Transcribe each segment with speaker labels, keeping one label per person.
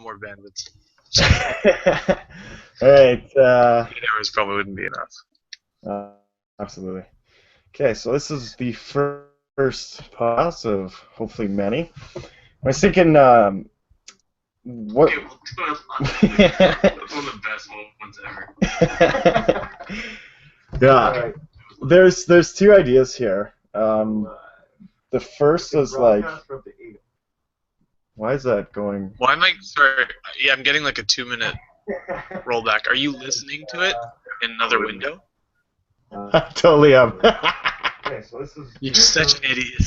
Speaker 1: more bandwidth.
Speaker 2: All right.
Speaker 1: 8 hours probably wouldn't be enough.
Speaker 2: Uh, absolutely. Okay, so this is the first pass of hopefully many. I was thinking, what?
Speaker 1: Okay, we'll do it live. That's one of the best moments ever.
Speaker 2: Yeah, there's two ideas here. The first is like, why is that going?
Speaker 1: Why am I sorry? Yeah, I'm getting like a 2-minute rollback. Are you listening to it in another window?
Speaker 2: I totally am.
Speaker 3: Okay, so this is.
Speaker 1: You're such an idiot.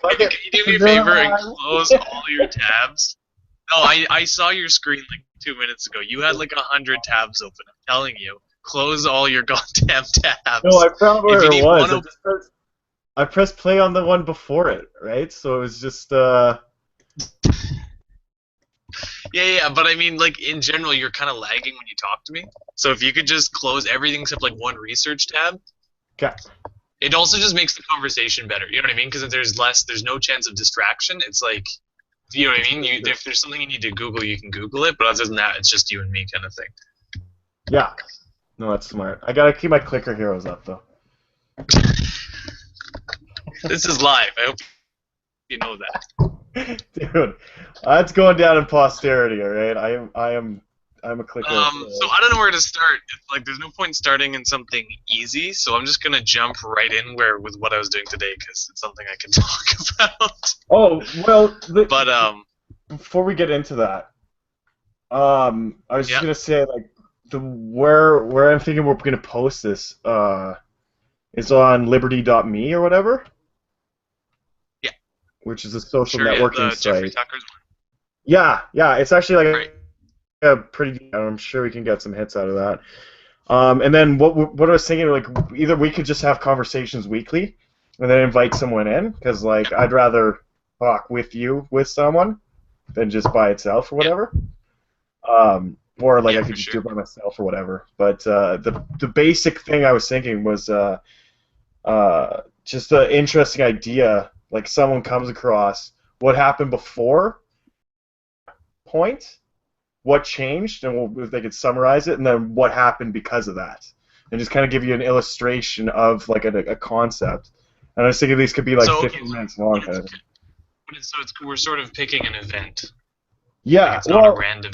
Speaker 2: Fuck
Speaker 1: Can
Speaker 2: it.
Speaker 1: you do me a favor and close all your tabs? No, I saw your screen like 2 minutes ago. You had like 100 tabs open. I'm telling you, close all your goddamn tabs.
Speaker 2: No, I found where
Speaker 1: If you
Speaker 2: it
Speaker 1: need
Speaker 2: was.
Speaker 1: one
Speaker 2: I pressed play on the one before it, right? So it was just
Speaker 1: Yeah, but I mean, like in general, you're kind of lagging when you talk to me. So if you could just close everything except like one research tab,
Speaker 2: okay.
Speaker 1: it also just makes the conversation better. You know what I mean? Because if there's no chance of distraction. It's like, you know what I mean? If there's something you need to Google, you can Google it. But other than that, it's just you and me kind of thing.
Speaker 2: Yeah. No, that's smart. I gotta keep my clicker heroes up though.
Speaker 1: This is live. I hope you know that.
Speaker 2: Dude, that's going down in posterity, all right? I'm a clicker.
Speaker 1: So I don't know where to start. It's like there's no point starting in something easy, so I'm just gonna jump right in with what I was doing today because it's something I can talk about.
Speaker 2: Oh well,
Speaker 1: But
Speaker 2: before we get into that, I was just
Speaker 1: Yeah.
Speaker 2: gonna say like where I'm thinking we're gonna post this is on liberty.me or whatever.
Speaker 1: Yeah.
Speaker 2: Which is a social
Speaker 1: sure,
Speaker 2: networking
Speaker 1: the Jeffrey
Speaker 2: site.
Speaker 1: Tucker's one.
Speaker 2: Yeah, it's actually like
Speaker 1: Right.
Speaker 2: a pretty. I'm sure we can get some hits out of that. And then what I was thinking, like either we could just have conversations weekly, and then invite someone in, because like I'd rather talk with someone than just by itself or whatever. Or like
Speaker 1: Yeah,
Speaker 2: I could
Speaker 1: for
Speaker 2: just
Speaker 1: sure.
Speaker 2: do it by myself or whatever. But the basic thing I was thinking was just an interesting idea. Like someone comes across what happened before point, what changed, and if they could summarize it, and then what happened because of that, and just kind of give you an illustration of like a concept. And I was thinking these could be like
Speaker 1: So,
Speaker 2: 15 minutes long. Kind of.
Speaker 1: We're sort of picking an event.
Speaker 2: Yeah,
Speaker 1: It's not a random.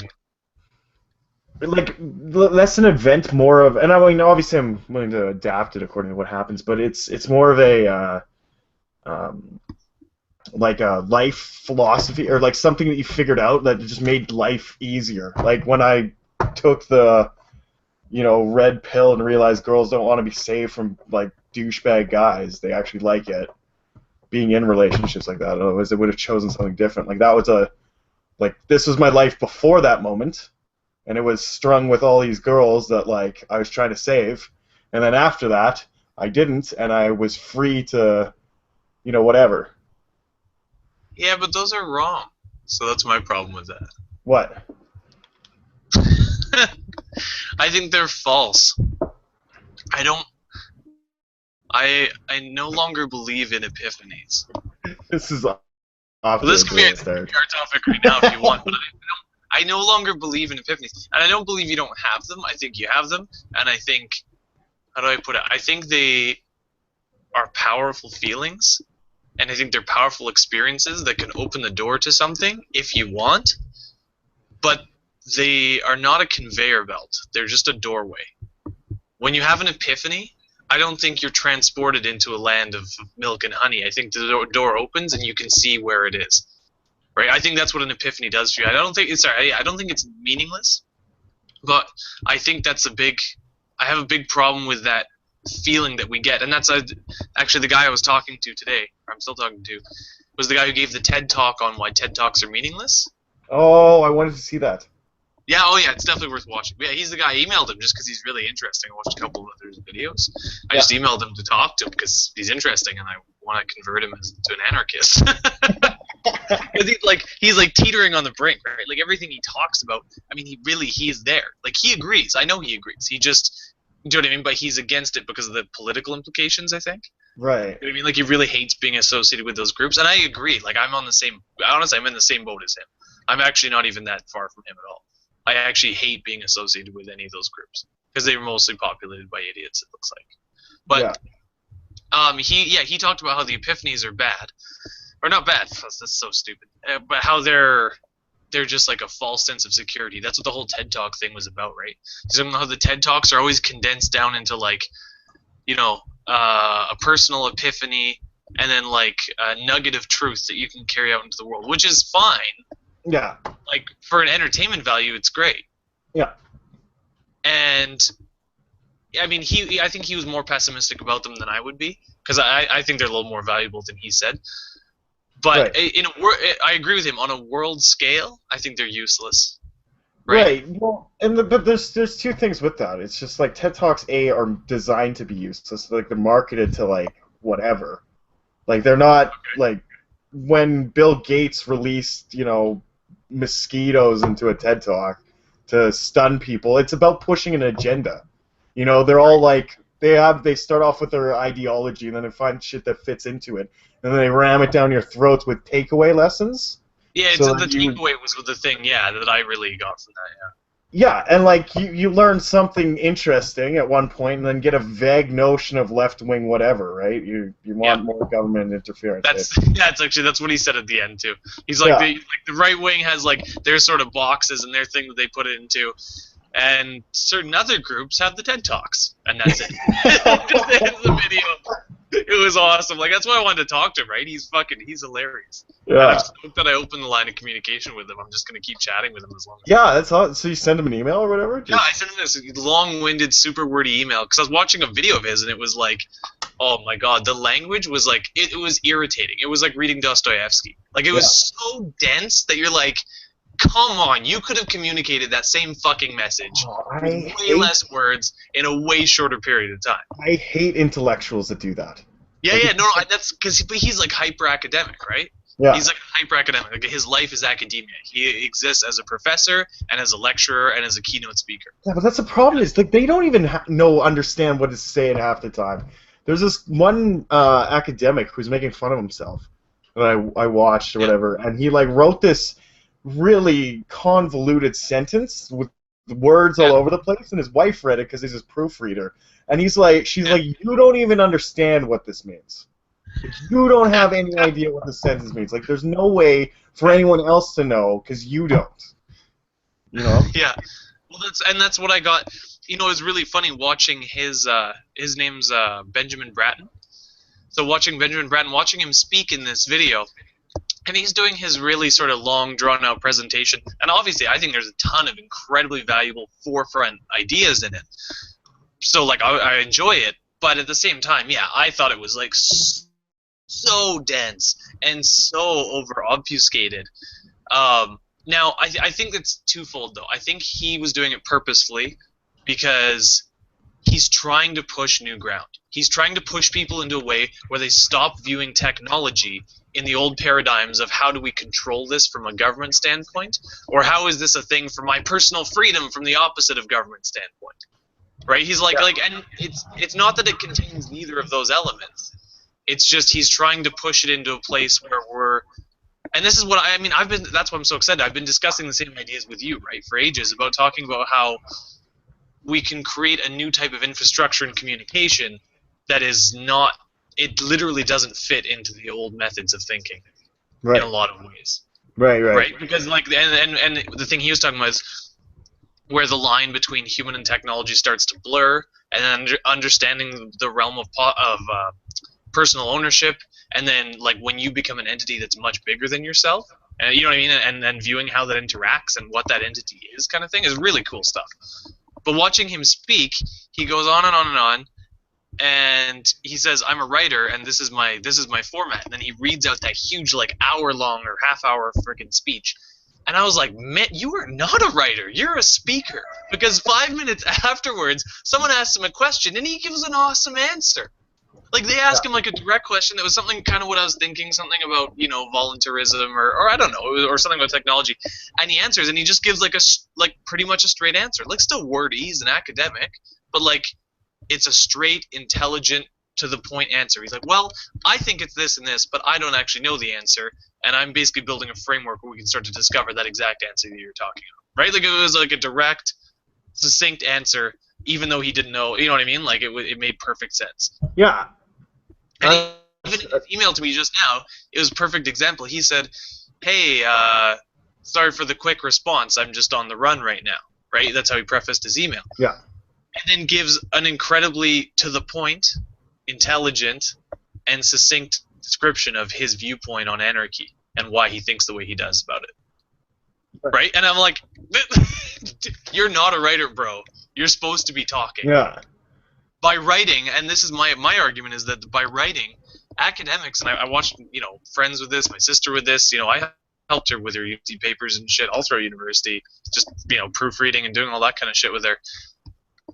Speaker 2: like less an event, more of, and I mean obviously I'm willing to adapt it according to what happens, but it's more of a like a life philosophy or like something that you figured out that just made life easier. Like when I took the red pill and realized girls don't want to be saved from like douchebag guys, they actually like it. Being in relationships like that, otherwise they would have chosen something different. Like that was this was my life before that moment. And it was strung with all these girls that like I was trying to save, and then after that I didn't, and I was free to, whatever.
Speaker 1: Yeah, but those are wrong. So that's my problem with that.
Speaker 2: What?
Speaker 1: I think they're false. I don't. I no longer believe in epiphanies.
Speaker 2: This is off
Speaker 1: This
Speaker 2: to
Speaker 1: can
Speaker 2: a
Speaker 1: be
Speaker 2: great start.
Speaker 1: our topic right now if you want, but I no longer believe in epiphanies, and I don't believe you don't have them. I think you have them, and I think, how do I put it? I think they are powerful feelings, and I think they're powerful experiences that can open the door to something if you want, but they are not a conveyor belt. They're just a doorway. When you have an epiphany, I don't think you're transported into a land of milk and honey. I think the door opens and you can see where it is. Right? I think that's what an epiphany does for you. I don't think it's meaningless, but I think I have a big problem with that feeling that we get. And that's actually the guy I was talking to today, or I'm still talking to, was the guy who gave the TED Talk on why TED Talks are meaningless.
Speaker 2: Oh, I wanted to see that.
Speaker 1: Yeah, it's definitely worth watching. But yeah, he's the guy. I emailed him just because he's really interesting. I watched a couple of other videos. I just emailed him to talk to him because he's interesting, and I want to convert him to an anarchist. He's like teetering on the brink, right? Like everything he talks about, I mean, he is there. Like he agrees. I know he agrees. He just, do you know what I mean? But he's against it because of the political implications, I think.
Speaker 2: Right.
Speaker 1: You know what I mean? Like, he really hates being associated with those groups, and I agree. Like, I'm in the same boat as him. I'm actually not even that far from him at all. I actually hate being associated with any of those groups because they were mostly populated by idiots, it looks like. But he talked about how the epiphanies are bad, or not bad. That's so stupid. But how they're just like a false sense of security. That's what the whole TED Talk thing was about, right? He's talking about how the TED Talks are always condensed down into like, a personal epiphany and then like a nugget of truth that you can carry out into the world, which is fine.
Speaker 2: Yeah.
Speaker 1: Like, for an entertainment value, it's great.
Speaker 2: Yeah.
Speaker 1: And I mean, I think he was more pessimistic about them than I would be, because I think they're a little more valuable than he said. But I agree with him. On a world scale, I think they're useless. Right.
Speaker 2: Well, but there's two things with that. It's just like TED Talks are designed to be useless. Like, they're marketed to like whatever. Like, they're not like when Bill Gates released, mosquitoes into a TED Talk to stun people. It's about pushing an agenda. They're all like they start off with their ideology and then they find shit that fits into it, and then they ram it down your throats with takeaway lessons.
Speaker 1: Yeah, the takeaway was the thing, that I really got from that,
Speaker 2: Yeah, and like you learn something interesting at one point, and then get a vague notion of left wing whatever, right? You want more government interference.
Speaker 1: That's what he said at the end too. He's like the right wing has like their sort of boxes and their thing that they put it into, and certain other groups have the TED Talks, and that's it. Just ends the video. It was awesome. Like, that's why I wanted to talk to him, right? He's hilarious.
Speaker 2: Yeah.
Speaker 1: I'm stoked that I opened the line of communication with him. I'm just going to keep chatting with him as long as
Speaker 2: that's all. So you send him an email or whatever?
Speaker 1: Yeah, I sent him this long-winded, super wordy email, because I was watching a video of his, and it was like, oh my god, the language was like, it was irritating. It was like reading Dostoevsky. Like, it was so dense that you're like, come on, you could have communicated that same fucking message with way less words in a way shorter period of time.
Speaker 2: I hate intellectuals that do that.
Speaker 1: That's because he's like hyper academic, right?
Speaker 2: Yeah.
Speaker 1: He's like hyper academic. Like, his life is academia. He exists as a professor and as a lecturer and as a keynote speaker.
Speaker 2: Yeah, but that's the problem. Is like they don't even understand what it's saying half the time. There's this one academic who's making fun of himself that I watched or whatever, and he like wrote this really convoluted sentence with words all over the place, and his wife read it because he's his proofreader, and she's like, you don't even understand what this means. Like, you don't have any idea what this sentence means. Like, there's no way for anyone else to know because you don't.
Speaker 1: Yeah. Well, that's what I got. It was really funny watching his name's Benjamin Bratton. So watching Benjamin Bratton, watching him speak in this video. And he's doing his really sort of long, drawn-out presentation. And obviously, I think there's a ton of incredibly valuable forefront ideas in it. So, like, I enjoy it. But at the same time, I thought it was, like, so dense and so over-obfuscated. Now, I think it's twofold, though. I think he was doing it purposefully because he's trying to push new ground. He's trying to push people into a way where they stop viewing technology in the old paradigms of how do we control this from a government standpoint, or how is this a thing for my personal freedom from the opposite of government standpoint, right? He's like, and it's not that it contains neither of those elements. It's just he's trying to push it into a place where and this is what that's why I'm so excited. I've been discussing the same ideas with you, right, for ages, about talking about how we can create a new type of infrastructure and communication that is not, it literally doesn't fit into the old methods of thinking in a lot of ways. Right? Because like, and the thing he was talking about is where the line between human and technology starts to blur, and then understanding the realm of personal ownership, and then like when you become an entity that's much bigger than yourself, you know what I mean, and then viewing how that interacts and what that entity is, kind of thing, is really cool stuff. But watching him speak, he goes on and on and on. And he says, I'm a writer, and this is my format. And then he reads out that huge, like, hour-long or half-hour freaking speech. And I was like, man, you are not a writer. You're a speaker. Because 5 minutes afterwards, someone asks him a question, and he gives an awesome answer. Like, they ask him, like, a direct question that was something kind of what I was thinking, something about, voluntarism, or I don't know, or something about technology. And he answers, and he just gives, like pretty much a straight answer. Like, still wordy, he's an academic, but, like, it's a straight, intelligent, to the point answer. He's like, well, I think it's this and this, but I don't actually know the answer, and I'm basically building a framework where we can start to discover that exact answer that you're talking about, right? Like it was like a direct, succinct answer, even though he didn't know. You know what I mean? Like it made perfect sense.
Speaker 2: Yeah.
Speaker 1: And even in his email to me just now, it was a perfect example. He said, hey, sorry for the quick response. I'm just on the run right now, right? That's how he prefaced his email.
Speaker 2: Yeah.
Speaker 1: And then gives an incredibly to the point, intelligent, and succinct description of his viewpoint on anarchy and why he thinks the way he does about it. Right? And I'm like, you're not a writer, bro. You're supposed to be talking.
Speaker 2: Yeah.
Speaker 1: By writing, and this is my argument, is that by writing, academics, and I watched, friends with this, my sister with this, I helped her with her UT papers and shit all throughout university, just, proofreading and doing all that kind of shit with her.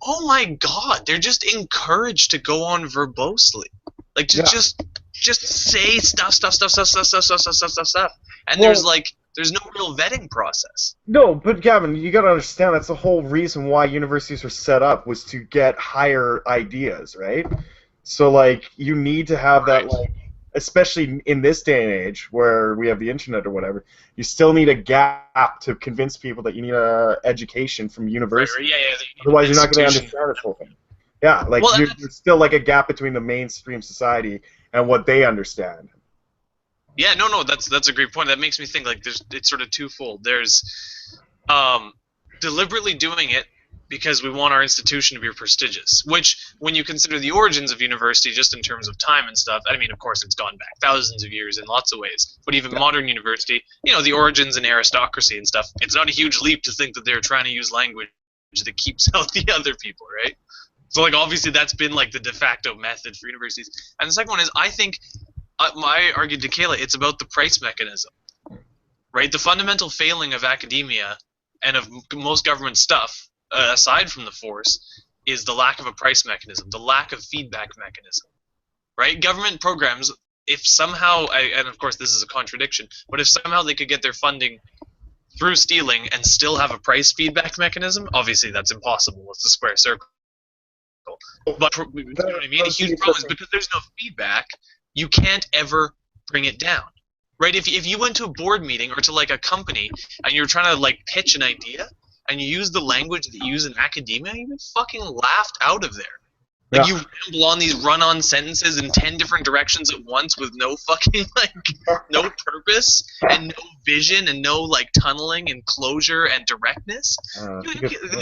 Speaker 1: Oh my god, they're just encouraged to go on verbosely. Like, to just say stuff. And there's no real vetting process.
Speaker 2: No, but Gavin, you gotta understand that's the whole reason why universities were set up, was to get higher ideas, right? So, you need to have that, especially in this day and age where we have the internet or whatever, you still need a gap to convince people that you need a education from university.
Speaker 1: Right, yeah.
Speaker 2: Otherwise, you're not going to understand this whole thing. Yeah, there's still a gap between the mainstream society and what they understand.
Speaker 1: Yeah, no, that's a great point. That makes me think it's sort of twofold. There's deliberately doing it because we want our institution to be prestigious, which, when you consider the origins of university just in terms of time and stuff, I mean, of course, it's gone back thousands of years in lots of ways, but even modern university, the origins and aristocracy and stuff, it's not a huge leap to think that they're trying to use language that keeps out the other people, right? So, obviously that's been, the de facto method for universities. And the second one is, I think, I argued to Kayla, it's about the price mechanism, right? The fundamental failing of academia and of most government stuff, aside from the force, is the lack of a price mechanism, the lack of feedback mechanism, right? Government programs, if somehow, and of course this is a contradiction, but if somehow they could get their funding through stealing and still have a price feedback mechanism, obviously that's impossible. It's a square circle. But, you know what I mean? A huge problem is because there's no feedback, you can't ever bring it down. Right? If you went to a board meeting or to a company and you're trying to pitch an idea and you use the language that you use in academia, you'd be fucking laughed out of there. You ramble on these run-on sentences in 10 different directions at once with no fucking no purpose and no vision and no tunneling and closure and directness.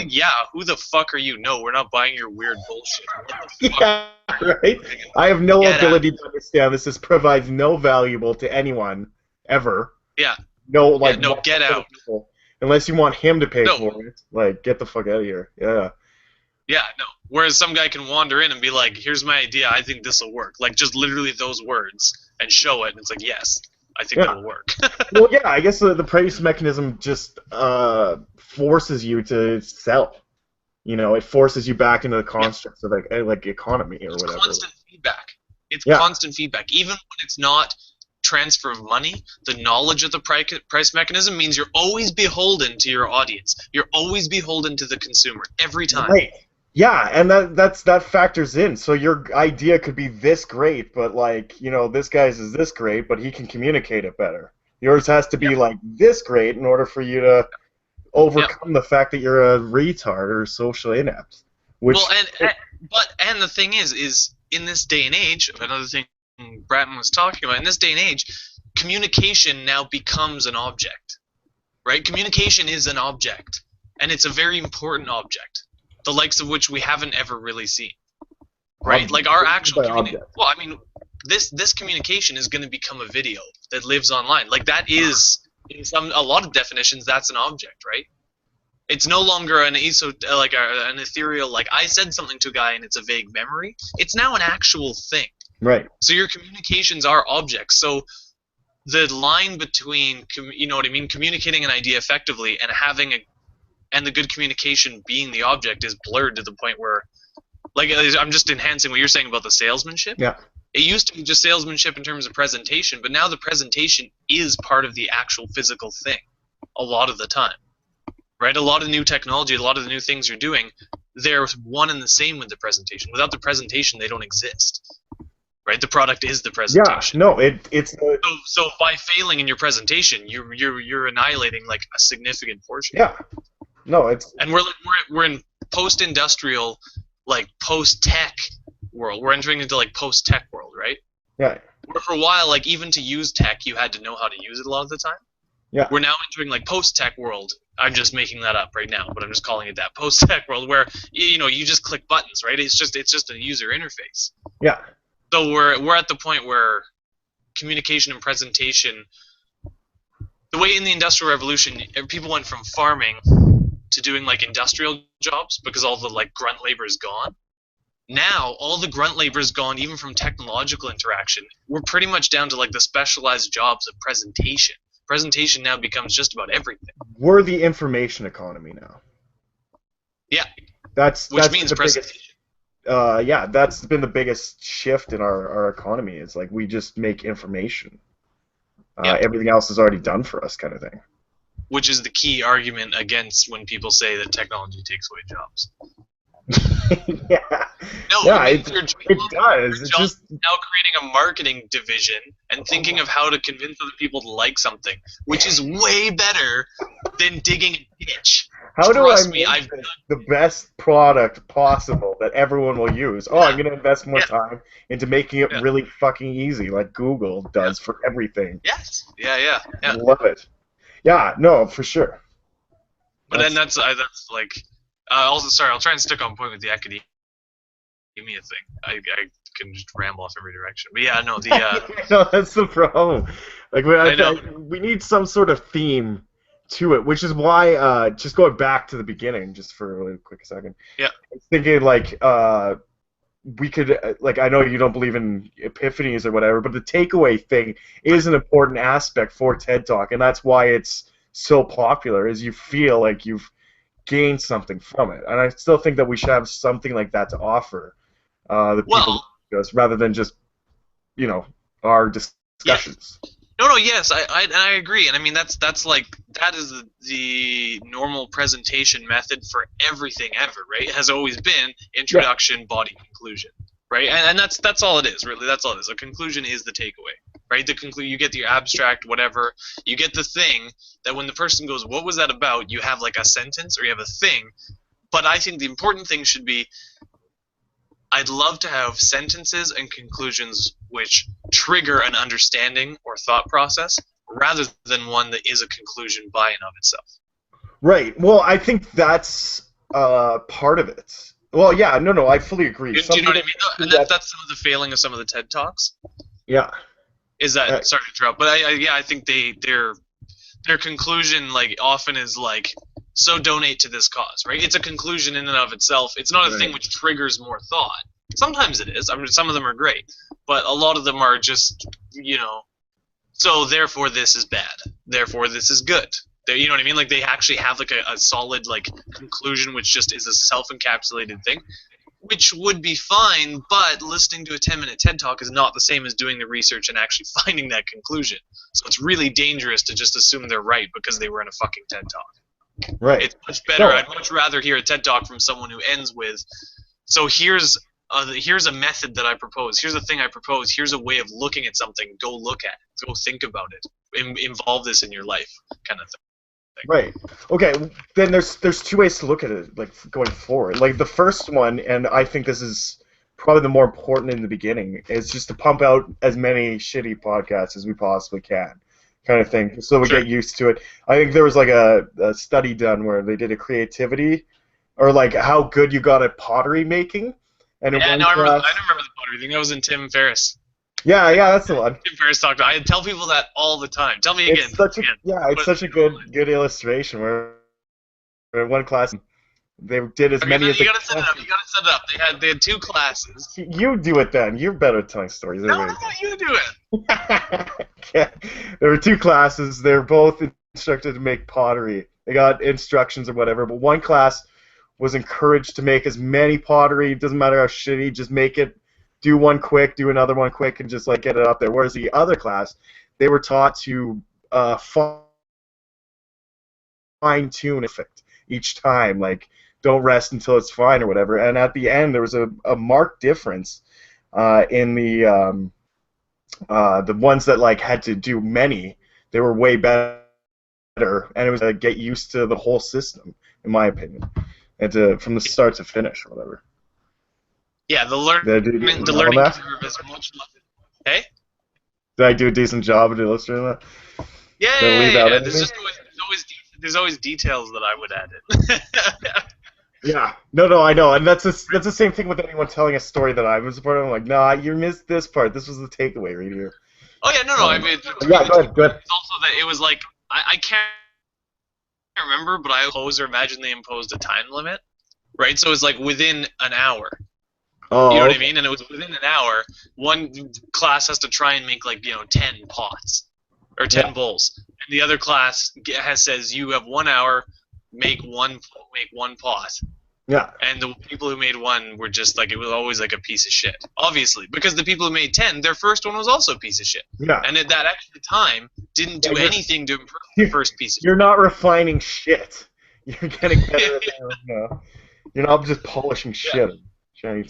Speaker 1: Yeah, who the fuck are you? No, we're not buying your weird bullshit. What the fuck?
Speaker 2: Yeah, right? I have no ability to understand this. This provides no valuable to anyone ever.
Speaker 1: Yeah.
Speaker 2: No,
Speaker 1: get out.
Speaker 2: People, unless you want him to pay for it. Get the fuck out of here. Yeah.
Speaker 1: Yeah, no. Whereas some guy can wander in and be like, here's my idea, I think this will work. Just literally those words and show it, and it's yes, I think it'll work.
Speaker 2: Well, yeah, I guess the price mechanism just forces you to sell. It forces you back into the constructs of economy or whatever.
Speaker 1: Constant feedback. It's constant feedback. Even when it's not transfer of money, the knowledge of the price mechanism means you're always beholden to your audience. You're always beholden to the consumer every time.
Speaker 2: Right. Yeah, and that factors in. So your idea could be this great, but this guy's is this great, but he can communicate it better. Yours has to be this great in order for you to overcome the fact that you're a retard or socially inept. Which,
Speaker 1: and the thing is in this day and age, another thing Bratton was talking about, in this day and age, communication now becomes an object, right? Communication is an object, and it's a very important object, the likes of which we haven't ever really seen, right? Our actual communication. Well, I mean, this communication is going to become a video that lives online. That is, in a lot of definitions, that's an object, right? It's no longer an an ethereal, I said something to a guy and it's a vague memory. It's now an actual thing.
Speaker 2: Right.
Speaker 1: So your communications are objects. So the line between, communicating an idea effectively and the good communication being the object is blurred to the point where, I'm just enhancing what you're saying about the salesmanship.
Speaker 2: Yeah.
Speaker 1: It used to be just salesmanship in terms of presentation, but now the presentation is part of the actual physical thing a lot of the time. Right? A lot of new technology, a lot of the new things you're doing, they're one and the same with the presentation. Without the presentation, they don't exist. right? The product is the
Speaker 2: Yeah,
Speaker 1: presentation.
Speaker 2: no, it's the,
Speaker 1: So by failing in your presentation, you're annihilating like a significant portion.
Speaker 2: yeah, no, it's
Speaker 1: And we're in post-industrial, like post-tech world. We're entering into like post-tech world, right?
Speaker 2: yeah,
Speaker 1: Where for a while, like even to use tech, you had to know how to use it a lot of the time.
Speaker 2: yeah,
Speaker 1: We're now entering like post-tech world. I'm just making that up right now, but I'm just calling it that post-tech world where you just click buttons, right? It's just a user interface.
Speaker 2: yeah,
Speaker 1: So we're at the point where communication and presentation, the way in the Industrial Revolution, people went from farming to doing like industrial jobs because all the like grunt labor is gone. Now all the grunt labor is gone, even from technological interaction. We're pretty much down to like the specialized jobs of presentation. Presentation now becomes just about everything.
Speaker 2: we're the information economy now.
Speaker 1: Yeah,
Speaker 2: That's
Speaker 1: which
Speaker 2: that's
Speaker 1: means
Speaker 2: the biggest.
Speaker 1: presentation.
Speaker 2: Yeah, that's been the biggest shift in our economy. Is like we just make information.
Speaker 1: Yeah.
Speaker 2: Everything else is already done for us, kind of thing.
Speaker 1: Which is the key argument against when people say that technology takes away jobs.
Speaker 2: Yeah,
Speaker 1: No,
Speaker 2: yeah,
Speaker 1: it,
Speaker 2: it
Speaker 1: your
Speaker 2: does.
Speaker 1: your
Speaker 2: It's
Speaker 1: job
Speaker 2: just
Speaker 1: is now creating a marketing division and thinking of how to convince other people to like something, which is way better than digging a ditch.
Speaker 2: how do I
Speaker 1: Trust me,
Speaker 2: make
Speaker 1: I've
Speaker 2: this the best product possible that everyone will use? Oh, I'm going to invest more
Speaker 1: Yeah.
Speaker 2: time into making it
Speaker 1: Yeah.
Speaker 2: really fucking easy, like Google does for everything.
Speaker 1: yes, yeah.
Speaker 2: Love it. Yeah, no, for sure.
Speaker 1: But then that's like also sorry, I'll try and stick on point with the academia thing. I can just ramble off every direction. But yeah, no, the
Speaker 2: No, that's the problem. Like
Speaker 1: I know.
Speaker 2: we need some sort of theme to it, which is why just going back to the beginning, just for a really quick second.
Speaker 1: Yeah.
Speaker 2: I was thinking like we could like I know you don't believe in epiphanies or whatever, but the takeaway thing is an important aspect for TED Talk, and that's why it's so popular. Is you feel like you've gained something from it, and I still think that we should have something like that to offer the people rather than just our discussions.
Speaker 1: No, yes, I agree, and I mean that's like that is the normal presentation method for everything ever, right? It has always been introduction, body, conclusion, right? And that's all it is, really. That's all it is. A conclusion is the takeaway, right? You get the abstract, whatever. You get the thing that when the person goes, "What was that about?" You have like a sentence or you have a thing. But I think the important thing should be, I'd love to have sentences and conclusions which trigger an understanding or thought process rather than one that is a conclusion by and of itself.
Speaker 2: Right. Well, I think that's part of it. Well, yeah, no, I fully agree.
Speaker 1: Do you know what I mean? And that's some of the failing of some of the TED Talks.
Speaker 2: Yeah.
Speaker 1: Is that sorry to interrupt, but I think their conclusion like often is like, so donate to this cause, right? It's a conclusion in and of itself. It's not a thing which triggers more thought. Sometimes it is. I mean, some of them are great, but a lot of them are just, so therefore this is bad. Therefore this is good. You know what I mean? Like they actually have like a solid like conclusion which just is a self-encapsulated thing, which would be fine, but listening to a 10-minute TED Talk is not the same as doing the research and actually finding that conclusion. So it's really dangerous to just assume they're right because they were in a fucking TED Talk.
Speaker 2: Right.
Speaker 1: It's much better. I'd much rather hear a TED Talk from someone who ends with, so here's a method that I propose. Here's a thing I propose. Here's a way of looking at something. Go look at it. Go think about it. Involve this in your life, kind of thing.
Speaker 2: Right. Okay. Then there's two ways to look at it, like going forward. Like the first one, and I think this is probably the more important in the beginning, is just to pump out as many shitty podcasts as we possibly can, kind of thing, so we get used to it. I think there was like a study done where they did a creativity, or like how good you got at pottery making. And
Speaker 1: I remember the pottery thing. That was in Tim Ferriss.
Speaker 2: Yeah, that's the one.
Speaker 1: Tim Ferriss talked. I tell people that all the time. Tell me again.
Speaker 2: It's such a good illustration. Where in one class they did as many as
Speaker 1: you gotta set it up. You gotta set it up. They had two classes.
Speaker 2: You do it then. You're better at telling stories.
Speaker 1: No, you do it.
Speaker 2: Yeah. There were two classes. They were both instructed to make pottery. They got instructions or whatever, but one class was encouraged to make as many pottery. It doesn't matter how shitty, just make it. Do one quick, do another one quick, and just like get it up there. Whereas the other class, they were taught to fine-tune effect each time. Like, don't rest until it's fine or whatever. And at the end, there was a marked difference in the ones that like had to do many, they were way better, and it was get used to the whole system, in my opinion, and from the start to finish or whatever.
Speaker 1: Yeah, the
Speaker 2: Did
Speaker 1: learning curve is much less. Hey?
Speaker 2: Did I do a decent job at illustrating that?
Speaker 1: Yeah,
Speaker 2: Did I leave out anything?
Speaker 1: There's always details that I would add in.
Speaker 2: Yeah, no, I know, and that's the same thing with anyone telling a story that I was a part of. I'm like, nah, you missed this part. This was the takeaway right here.
Speaker 1: Oh yeah, no. I mean,
Speaker 2: yeah, go ahead.
Speaker 1: It's also that it was like I can't remember, but I suppose or imagine they imposed a time limit, right? So it was like within an hour.
Speaker 2: Oh,
Speaker 1: you know what
Speaker 2: okay.
Speaker 1: I mean? And it was within an hour. One class has to try and make like 10 pots or 10 bowls, and the other class says you have 1 hour, make one pot.
Speaker 2: Yeah.
Speaker 1: And the people who made one were just like, it was always like a piece of shit. Obviously, because the people who made 10, their first one was also a piece of shit.
Speaker 2: Yeah.
Speaker 1: And at that extra time didn't do anything to improve the first piece of shit.
Speaker 2: You're not refining shit. You're getting better at it. You're not just polishing shit. Yeah.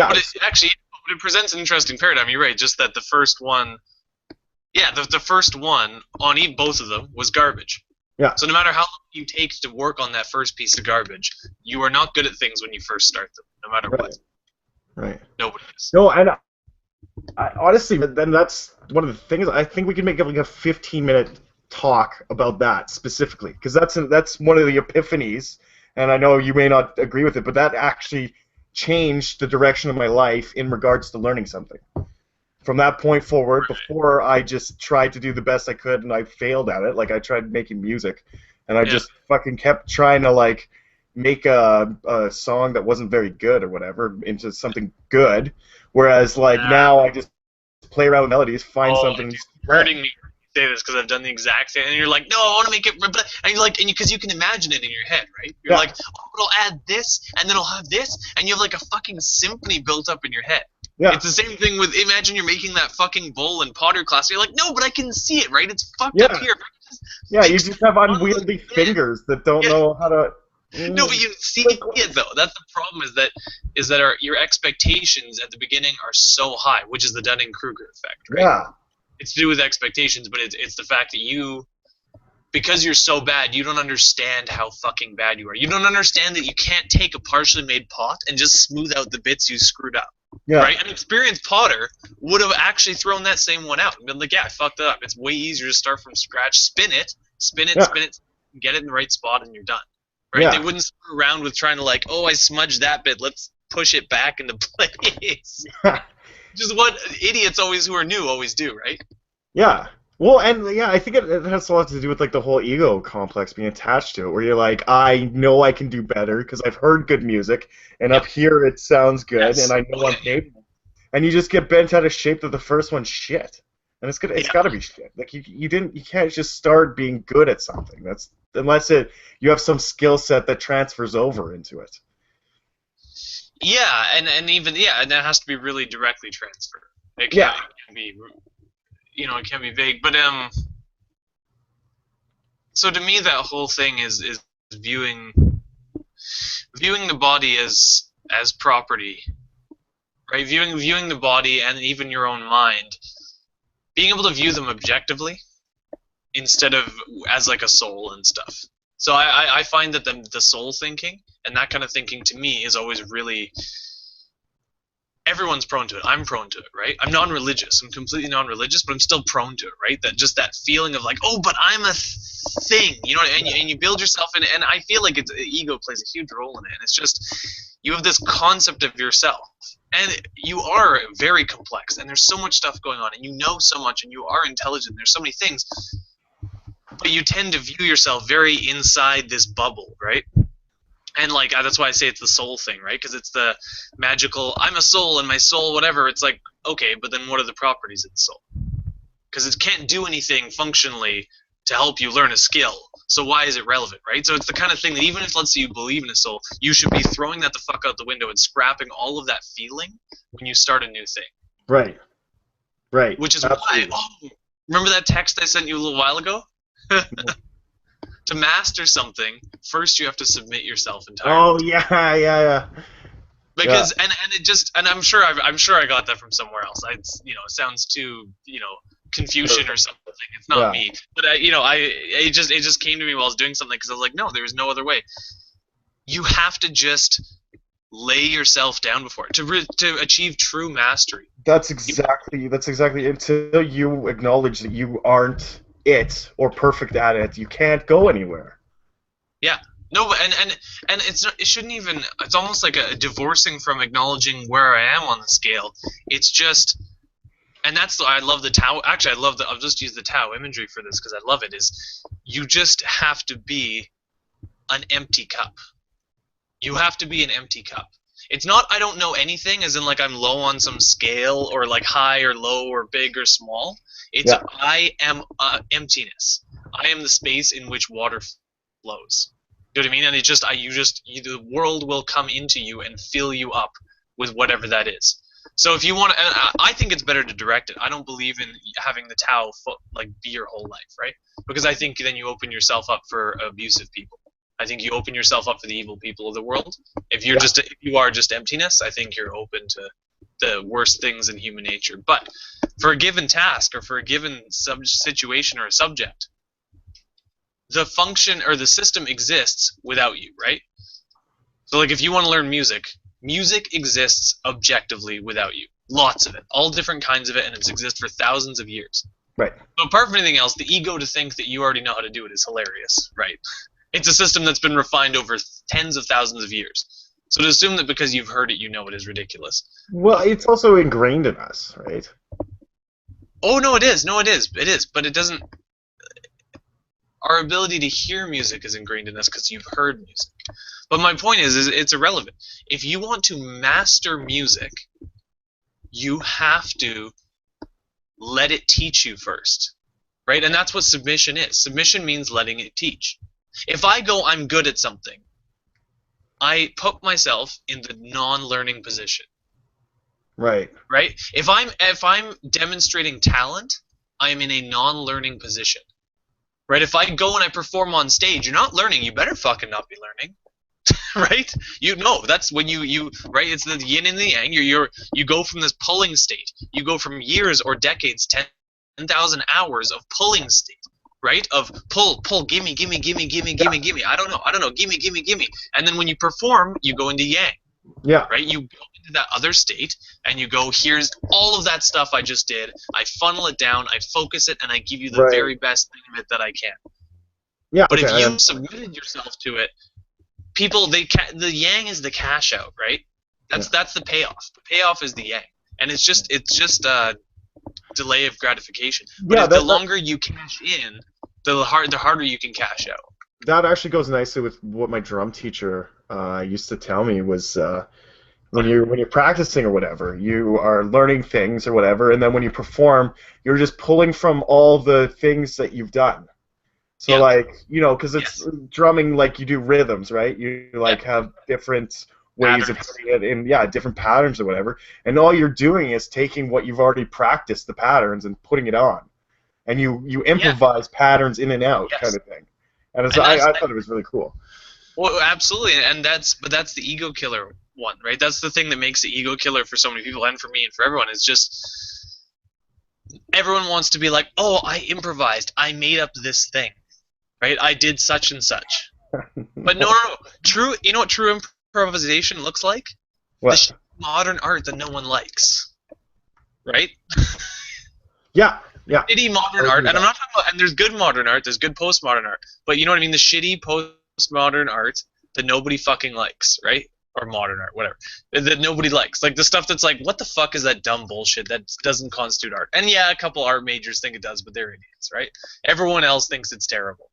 Speaker 1: But it presents an interesting paradigm. You're right. Just that the first one, the first one on both of them was garbage.
Speaker 2: Yeah.
Speaker 1: So no matter how long you take to work on that first piece of garbage, you are not good at things when you first start them, no matter what.
Speaker 2: Right.
Speaker 1: Nobody is.
Speaker 2: No, and I honestly, then that's one of the things. I think we could make like a 15-minute talk about that specifically, because that's one of the epiphanies, and I know you may not agree with it, but that actually changed the direction of my life in regards to learning something. From that point forward, before I just tried to do the best I could and I failed at it, like I tried making music, and I just fucking kept trying to like make a song that wasn't very good or whatever into something good, whereas like now I just play around with melodies, find something.
Speaker 1: It's hurting me to say this because I've done the exact same, and you're like, no, I want to make it, and you're like, because you can imagine it in your head, right? You're like, oh, but I'll add this, and then I'll have this, and you have like a fucking symphony built up in your head.
Speaker 2: Yeah.
Speaker 1: It's the same thing with, imagine you're making that fucking bowl in Potter class. You're like, no, but I can see it, right? It's fucked up here.
Speaker 2: Yeah, you just have unwieldy fingers that don't know how to.
Speaker 1: No, but you see it though. That's the problem. Is that your expectations at the beginning are so high, which is the Dunning-Kruger effect, right?
Speaker 2: Yeah.
Speaker 1: It's to do with expectations, but it's the fact that because you're so bad, you don't understand how fucking bad you are. You don't understand that you can't take a partially made pot and just smooth out the bits you screwed up.
Speaker 2: Yeah.
Speaker 1: Right? An experienced potter would have actually thrown that same one out and been like, yeah, I fucked it up. It's way easier to start from scratch, spin it, get it in the right spot, and you're done. Right? They wouldn't screw around with trying to like, oh, I smudged that bit, let's push it back into place. Which is what idiots who are new always do, right?
Speaker 2: Yeah. Well, and I think it has a lot to do with like the whole ego complex being attached to it, where you're like, I know I can do better because I've heard good music, and up here it sounds good, and I know I'm capable. And you just get bent out of shape that the first one's shit, and it's got to be shit. Like you can't just start being good at something. That's unless you have some skill set that transfers over into it.
Speaker 1: Yeah, and that has to be really directly transferred. It can be. It can be vague, but so to me that whole thing is viewing the body as property, right? Viewing the body and even your own mind, being able to view them objectively instead of as like a soul and stuff. So I find that the soul thinking and that kind of thinking to me is always really. Everyone's prone to it. I'm prone to it, right? I'm non-religious. I'm completely non-religious, but I'm still prone to it, right? That feeling of like, oh, but I'm a thing, and you build yourself in it, and I feel like ego plays a huge role in it. And it's just you have this concept of yourself, and you are very complex, and there's so much stuff going on, and you know so much, and you are intelligent. There's so many things, but you tend to view yourself very inside this bubble, right? And like that's why I say it's the soul thing, right? Because it's the magical. I'm a soul, and my soul, whatever. It's like okay, but then what are the properties of the soul? Because it can't do anything functionally to help you learn a skill. So why is it relevant, right? So it's the kind of thing that even if let's say you believe in a soul, you should be throwing that the fuck out the window and scrapping all of that feeling when you start a new thing.
Speaker 2: Right. Right.
Speaker 1: Which is why. Oh, remember that text I sent you a little while ago? To master something, first you have to submit yourself entirely.
Speaker 2: Oh yeah.
Speaker 1: Because and it just and I'm sure I got that from somewhere else. It sounds too Confucian or something. It's not me, but it just came to me while I was doing something because I was like, no, there's no other way. You have to just lay yourself down before it to achieve true mastery.
Speaker 2: That's exactly until you acknowledge that you aren't it or perfect at it, you can't go anywhere.
Speaker 1: Yeah. No, and it shouldn't even. It's almost like a divorcing from acknowledging where I am on the scale. It's just, and I love the Tao. Actually, I'll just use the Tao imagery for this because I love it. Is you just have to be an empty cup. You have to be an empty cup. It's not I don't know anything, as in like I'm low on some scale or like high or low or big or small. It's I am emptiness. I am the space in which water flows. You know what I mean? And the world will come into you and fill you up with whatever that is. So if you want to, I think it's better to direct it. I don't believe in having the Tao be your whole life, right? Because I think then you open yourself up for abusive people. I think you open yourself up for the evil people of the world. If you are just emptiness, I think you're open to the worst things in human nature. But for a given task or for a given situation or a subject, the function or the system exists without you, right? So like if you want to learn music exists objectively without you. Lots of it. All different kinds of it, and it's existed for thousands of years.
Speaker 2: Right.
Speaker 1: So apart from anything else, the ego to think that you already know how to do it is hilarious, right? It's a system that's been refined over tens of thousands of years. So to assume that because you've heard it, you know it is ridiculous.
Speaker 2: Well, it's also ingrained in us, right?
Speaker 1: Oh, no, it is. No, it is. It is. But it doesn't... Our ability to hear music is ingrained in us because you've heard music. But my point is it's irrelevant. If you want to master music, you have to let it teach you first, right? And that's what submission is. Submission means letting it teach. If I go, I'm good at something, I put myself in the non-learning position.
Speaker 2: Right.
Speaker 1: Right? If I'm demonstrating talent, I am in a non-learning position. Right? If I go and I perform on stage, you're not learning. You better fucking not be learning. Right? That's when you right. It's the yin and the yang. You go from this pulling state. You go from years or decades, 10,000 hours of pulling state. Right? Of pull, gimme. I don't know, gimme. And then when you perform, you go into yang.
Speaker 2: Yeah.
Speaker 1: Right? You go into that other state and you go, here's all of that stuff I just did. I funnel it down, I focus it, and I give you the very best thing of it that I can.
Speaker 2: Yeah.
Speaker 1: But if you submitted yourself to it, the yang is the cash out, right? That's the payoff. The payoff is the yang. And it's just delay of gratification. But the longer you cash in, the harder you can cash out.
Speaker 2: That actually goes nicely with what my drum teacher used to tell me was when you're practicing or whatever, you are learning things or whatever, and then when you perform, you're just pulling from all the things that you've done. So because it's drumming, like you do rhythms, right? You have different ways of putting it in, different patterns or whatever, and all you're doing is taking what you've already practiced, the patterns, and putting it on, and you improvise patterns in and out, kind of thing. And I thought it was really cool.
Speaker 1: Well, absolutely, and that's the ego killer one, right? That's the thing that makes the ego killer for so many people, and for me and for everyone. Is just everyone wants to be like, oh, I improvised, I made up this thing, right? I did such and such. But no. True, you know what true improvisation looks like?
Speaker 2: What?
Speaker 1: The modern art that no one likes, right?
Speaker 2: Yeah.
Speaker 1: Shitty modern art, and I'm not talking about. And there's good modern art, there's good postmodern art, but you know what I mean? The shitty postmodern art that nobody fucking likes, right? Or modern art, whatever, that nobody likes. Like the stuff that's like, what the fuck is that dumb bullshit that doesn't constitute art? And yeah, a couple art majors think it does, but they're idiots, right? Everyone else thinks it's terrible.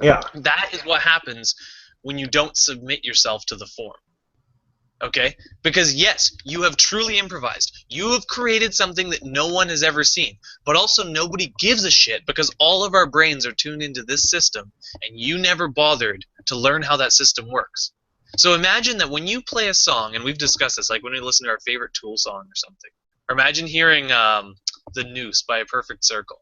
Speaker 2: Yeah.
Speaker 1: That is what happens when you don't submit yourself to the form. Okay? Because yes, you have truly improvised. You have created something that no one has ever seen. But also nobody gives a shit because all of our brains are tuned into this system and you never bothered to learn how that system works. So imagine that when you play a song, and we've discussed this, like when we listen to our favorite Tool song or something, or imagine hearing The Noose by A Perfect Circle.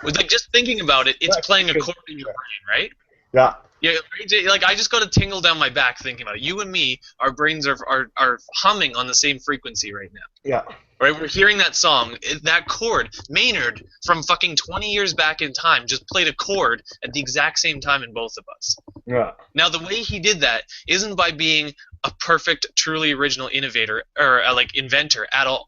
Speaker 1: With like just thinking about it, it's playing a chord in your brain, right?
Speaker 2: Yeah.
Speaker 1: Yeah, like I just got a tingle down my back thinking about it. You and me, our brains are humming on the same frequency right now.
Speaker 2: Yeah.
Speaker 1: Right, we're hearing that song, that chord. Maynard from fucking 20 years back in time just played a chord at the exact same time in both of us.
Speaker 2: Yeah.
Speaker 1: Now the way he did that isn't by being a perfect, truly original innovator or like inventor at all.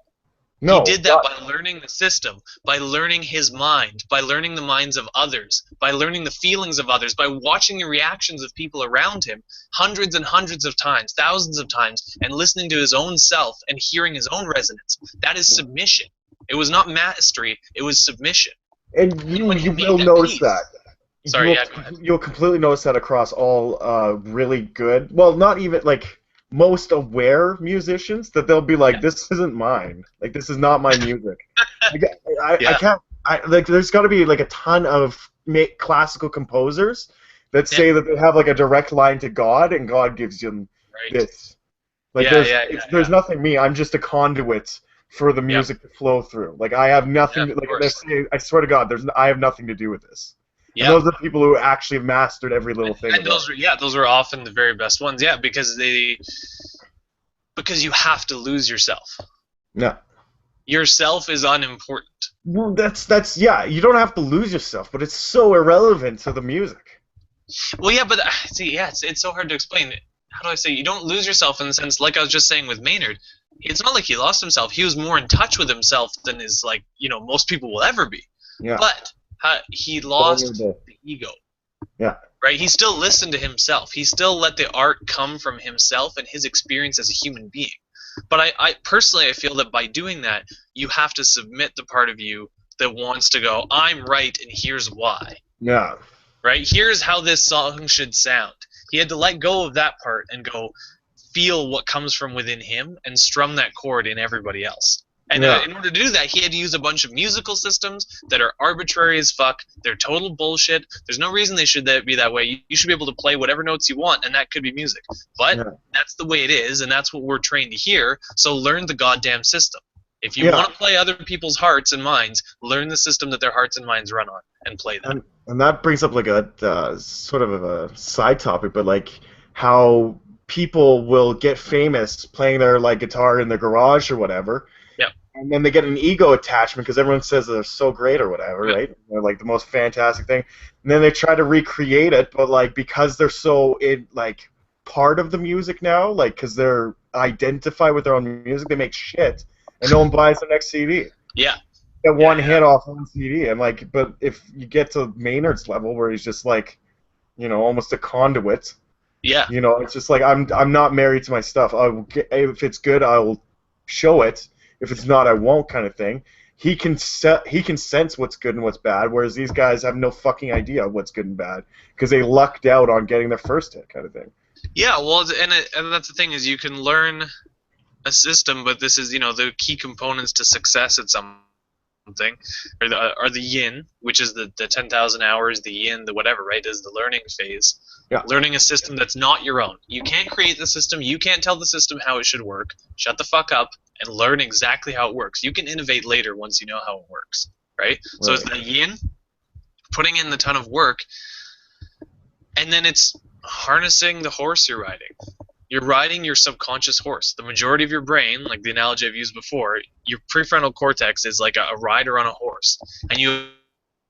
Speaker 2: No.
Speaker 1: He did that by learning the system, by learning his mind, by learning the minds of others, by learning the feelings of others, by watching the reactions of people around him hundreds and hundreds of times, thousands of times, and listening to his own self and hearing his own resonance. That is submission. It was not mastery, it was submission.
Speaker 2: And you will notice that.
Speaker 1: Sorry,
Speaker 2: you'll,
Speaker 1: yeah, go ahead.
Speaker 2: You'll completely notice that across all really good, well, not even, like, most aware musicians, that they'll be like, this isn't mine. Like, this is not my music. I can't, like, there's got to be, like, a ton of classical composers that say that they have, like, a direct line to God, and God gives them this. Like, there's nothing me. I'm just a conduit for the music to flow through. Like, I have nothing, I swear to God, I have nothing to do with this. Yeah. And those are the people who actually have mastered every little thing.
Speaker 1: And those are often the very best ones. Yeah, because you have to lose yourself.
Speaker 2: Yeah.
Speaker 1: Yourself is unimportant.
Speaker 2: Well, that's you don't have to lose yourself, but it's so irrelevant to the music.
Speaker 1: Well, yeah, but see, it's so hard to explain. How do I say? You don't lose yourself in the sense, like I was just saying with Maynard. It's not like he lost himself. He was more in touch with himself than most people will ever be. Yeah. But he lost the ego.
Speaker 2: Yeah.
Speaker 1: Right? He still listened to himself. He still let the art come from himself and his experience as a human being. But I personally feel that by doing that, you have to submit the part of you that wants to go, I'm right and here's why.
Speaker 2: Yeah.
Speaker 1: Right? Here's how this song should sound. He had to let go of that part and go feel what comes from within him and strum that chord in everybody else. And in order to do that, he had to use a bunch of musical systems that are arbitrary as fuck. They're total bullshit. There's no reason they should be that way. You should be able to play whatever notes you want, and that could be music. But that's the way it is, and that's what we're trained to hear, so learn the goddamn system. If you want to play other people's hearts and minds, learn the system that their hearts and minds run on, and play that.
Speaker 2: And that brings up like a sort of a side topic, but like how people will get famous playing their like guitar in their garage or whatever. And then they get an ego attachment because everyone says they're so great or whatever, right? They're like the most fantastic thing. And then they try to recreate it, but like because they're so part of the music now, like because they're identify with their own music, they make shit, and no one buys the next CD.
Speaker 1: Yeah.
Speaker 2: Get one hit off one CD, and like, but if you get to Maynard's level where he's just like, almost a conduit.
Speaker 1: Yeah.
Speaker 2: It's just like I'm not married to my stuff. If it's good, I will show it. If it's not, I won't, kind of thing. He can sense what's good and what's bad, whereas these guys have no fucking idea what's good and bad because they lucked out on getting their first hit, kind of thing.
Speaker 1: Yeah, well, and that's the thing is you can learn a system, but this is the key components to success at something are the yin, which is the 10,000 hours, the yin, the whatever, right? Is the learning phase.
Speaker 2: Yeah.
Speaker 1: Learning a system that's not your own. You can't create the system. You can't tell the system how it should work. Shut the fuck up and learn exactly how it works. You can innovate later once you know how it works, right? So it's the yin, putting in the ton of work, and then it's harnessing the horse you're riding. You're riding your subconscious horse. The majority of your brain, like the analogy I've used before, your prefrontal cortex is like a rider on a horse, and you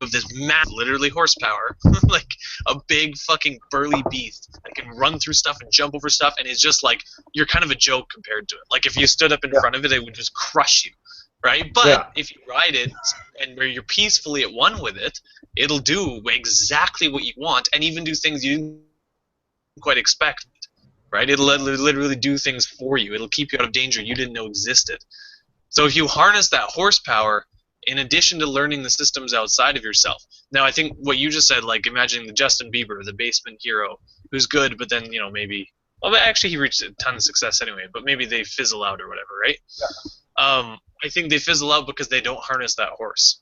Speaker 1: of this massive, literally horsepower, like a big fucking burly beast that can run through stuff and jump over stuff, and it's just like you're kind of a joke compared to it. Like if you stood up in front of it, it would just crush you, right? But if you ride it and where you're peacefully at one with it, it'll do exactly what you want and even do things you didn't quite expect, right? It'll literally do things for you. It'll keep you out of danger you didn't know existed. So if you harness that horsepower, in addition to learning the systems outside of yourself. Now, I think what you just said, like imagining the Justin Bieber, the basement hero, who's good, but then, maybe... Well, actually, he reached a ton of success anyway, but maybe they fizzle out or whatever, right? Yeah. I think they fizzle out because they don't harness that horse.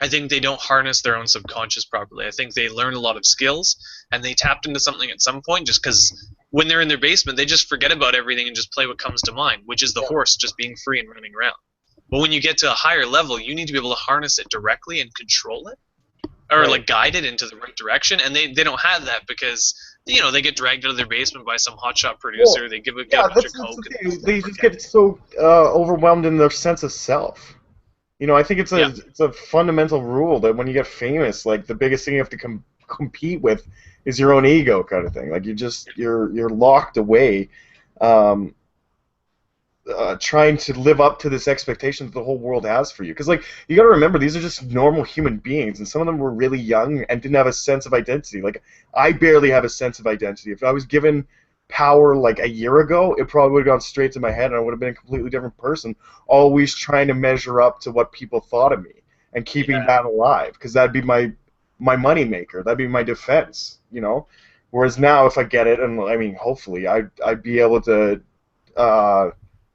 Speaker 1: I think they don't harness their own subconscious properly. I think they learn a lot of skills, and they tapped into something at some point just because when they're in their basement, they just forget about everything and just play what comes to mind, which is the horse just being free and running around. But when you get to a higher level, you need to be able to harness it directly and control it. or
Speaker 2: Right.
Speaker 1: like guided into the right direction, and they don't have that because they get dragged out of their basement by some hotshot producer.
Speaker 2: Well,
Speaker 1: They get a
Speaker 2: yeah,
Speaker 1: bunch
Speaker 2: that's
Speaker 1: of
Speaker 2: the
Speaker 1: coke.
Speaker 2: thing. They just get so overwhelmed in their sense of self. I think it's
Speaker 1: Yeah.
Speaker 2: a fundamental rule that when you get famous, like the biggest thing you have to compete with is your own ego, kind of thing. Like you're locked away, um, trying to live up to this expectation that the whole world has for you. Because like you got to remember, these are just normal human beings, and some of them were really young and didn't have a sense of identity. Like I barely have a sense of identity. If I was given power like a year ago, it probably would have gone straight to my head, and I would have been a completely different person. Always trying to measure up to what people thought of me and keeping
Speaker 1: Yeah.
Speaker 2: that alive, because that'd be my money maker. That'd be my defense. Whereas now, if I get it, and I mean, hopefully, I'd be able to.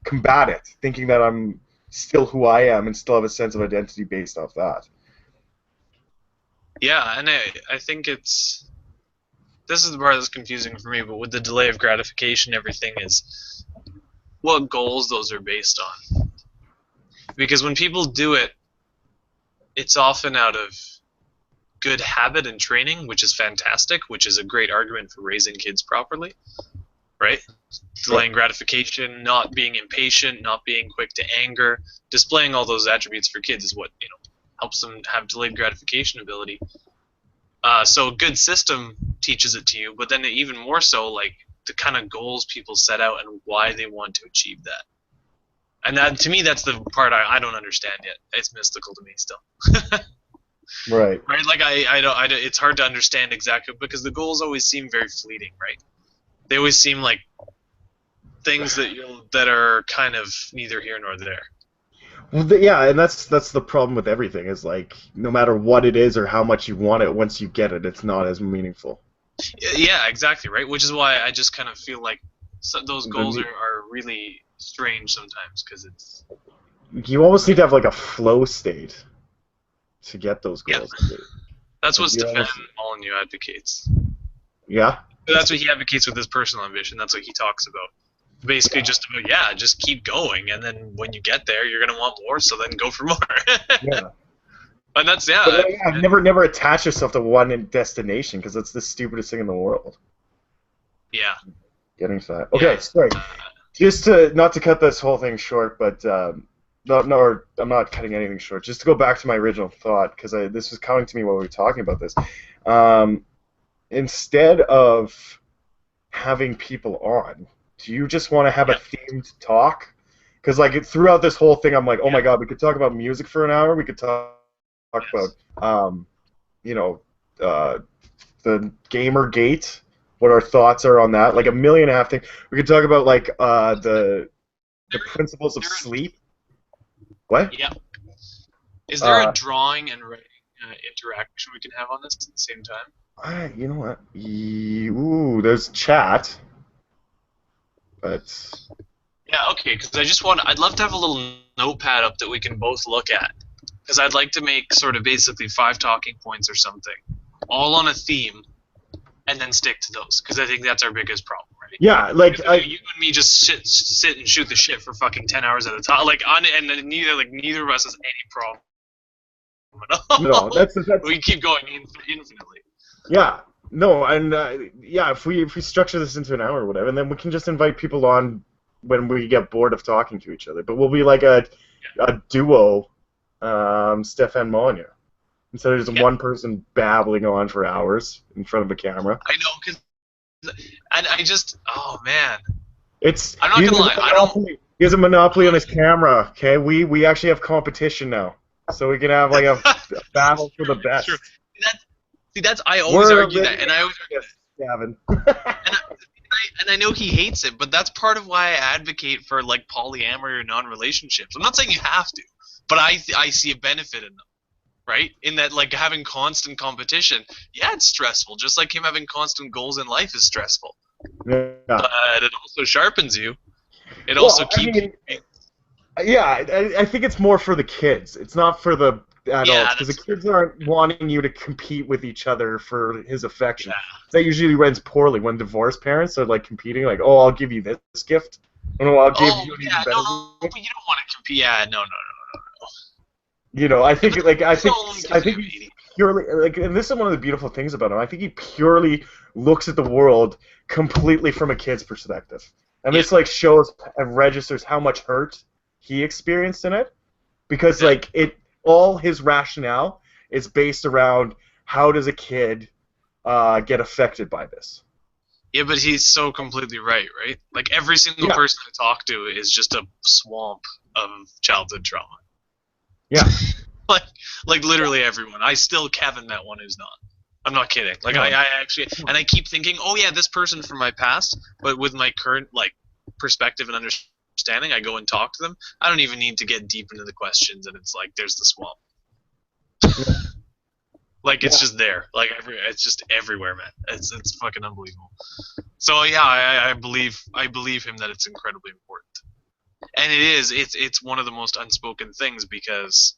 Speaker 2: Combat it, thinking that I'm still who I am and still have a sense of identity based off that.
Speaker 1: Yeah, and I think this is the part that's confusing for me, but with the delay of gratification, everything is what goals those are based on. Because when people do it, it's often out of good habit and training, which is fantastic, which is a great argument for raising kids properly, right? Delaying gratification, not being impatient, not being quick to anger, displaying all those attributes for kids is what helps them have delayed gratification ability. So a good system teaches it to you, but then even more so, like the kind of goals people set out and why they want to achieve that. And that, to me, that's the part I don't understand yet. It's mystical to me still.
Speaker 2: Right.
Speaker 1: Right? Like I don't. It's hard to understand exactly because the goals always seem very fleeting, right? They always seem like things that are kind of neither here nor there.
Speaker 2: Well, yeah, and that's the problem with everything is like no matter what it is or how much you want it, once you get it, it's not as meaningful.
Speaker 1: Yeah, exactly, right? Which is why I just kind of feel like those goals
Speaker 2: The-
Speaker 1: are really strange sometimes because it's
Speaker 2: You almost need to have like a flow state to get those
Speaker 1: Yeah.
Speaker 2: goals.
Speaker 1: that's what
Speaker 2: You
Speaker 1: Stefan
Speaker 2: almost-
Speaker 1: Molyneux advocates.
Speaker 2: Yeah.
Speaker 1: But that's what he advocates with his personal ambition. That's what he talks about. Basically, just about just keep going, and then when you get there, you're gonna want more. So then go for more.
Speaker 2: Yeah.
Speaker 1: And that's
Speaker 2: But, never attach yourself to one destination because it's the stupidest thing in the world.
Speaker 1: yeah.
Speaker 2: Getting to that. Okay,
Speaker 1: Yeah.
Speaker 2: sorry. Just to not to cut this whole thing short, but no, I'm not cutting anything short. Just to go back to my original thought, because this was coming to me while we were talking about this. Instead of having people on, do you just want to have a themed talk? Because like throughout this whole thing, I'm like, oh my god, we could talk about music for an hour. We could talk about, the Gamergate. What our thoughts are on that? Like a million and a half things. We could talk about like the principles of sleep. What?
Speaker 1: Yeah. Is there a drawing and writing interaction we can have on this at the same time?
Speaker 2: You know what? Ooh, there's chat. But
Speaker 1: Yeah, okay, because I'd love to have a little notepad up that we can both look at. Because I'd like to make sort of basically 5 talking points or something, all on a theme, and then stick to those. Because I think that's our biggest problem, right?
Speaker 2: yeah, like
Speaker 1: Because you and me just sit and shoot the shit for fucking 10 hours at a time. And neither of us has any problem at all.
Speaker 2: no, that's
Speaker 1: We keep going infinitely.
Speaker 2: yeah. No, and yeah, if we structure this into an hour or whatever, and then we can just invite people on when we get bored of talking to each other. But we'll be like a duo, Stefan Molyneux, instead of just one person babbling on for hours in front of a camera.
Speaker 1: I know, because oh man. I'm not
Speaker 2: He's
Speaker 1: gonna lie, I don't.
Speaker 2: He has a monopoly on his camera. Okay, we actually have competition now, so we can have like a battle for the best.
Speaker 1: True. I always argue that, and I always
Speaker 2: Gavin.
Speaker 1: and I know he hates it, but that's part of why I advocate for like polyamory or non-relationships. I'm not saying you have to, but I see a benefit in them, right? In that, like, having constant competition, yeah, it's stressful. Just like him having constant goals in life is stressful.
Speaker 2: Yeah.
Speaker 1: But it also sharpens you. It also keeps.
Speaker 2: I think it's more for the kids. It's not for the adults, because the kids aren't wanting you to compete with each other for his affection.
Speaker 1: Yeah.
Speaker 2: That usually ends poorly when divorced parents are like competing, like, oh, I'll give you this gift, and I'll give you an even better
Speaker 1: but
Speaker 2: gift.
Speaker 1: you don't want to compete. Yeah, no.
Speaker 2: You know, I think
Speaker 1: Yeah,
Speaker 2: like I
Speaker 1: it's
Speaker 2: think
Speaker 1: only
Speaker 2: I think
Speaker 1: giving you
Speaker 2: purely like, and this is one of the beautiful things about him. I think he purely looks at the world completely from a kid's perspective, and this like shows and registers how much hurt he experienced in it, because like all his rationale is based around how does a kid get affected by this.
Speaker 1: Yeah, but he's so completely right? Like every single person I talk to is just a swamp of childhood trauma.
Speaker 2: Yeah.
Speaker 1: like literally everyone. Kevin that one who's not. I'm not kidding. Like I actually, and I keep thinking, oh yeah, this person from my past, but with my current like perspective and understanding, I go and talk to them. I don't even need to get deep into the questions, and it's like there's the swamp. Like it's just there, like it's just everywhere, man. It's fucking unbelievable. So yeah, I believe him that it's incredibly important, and it's one of the most unspoken things, because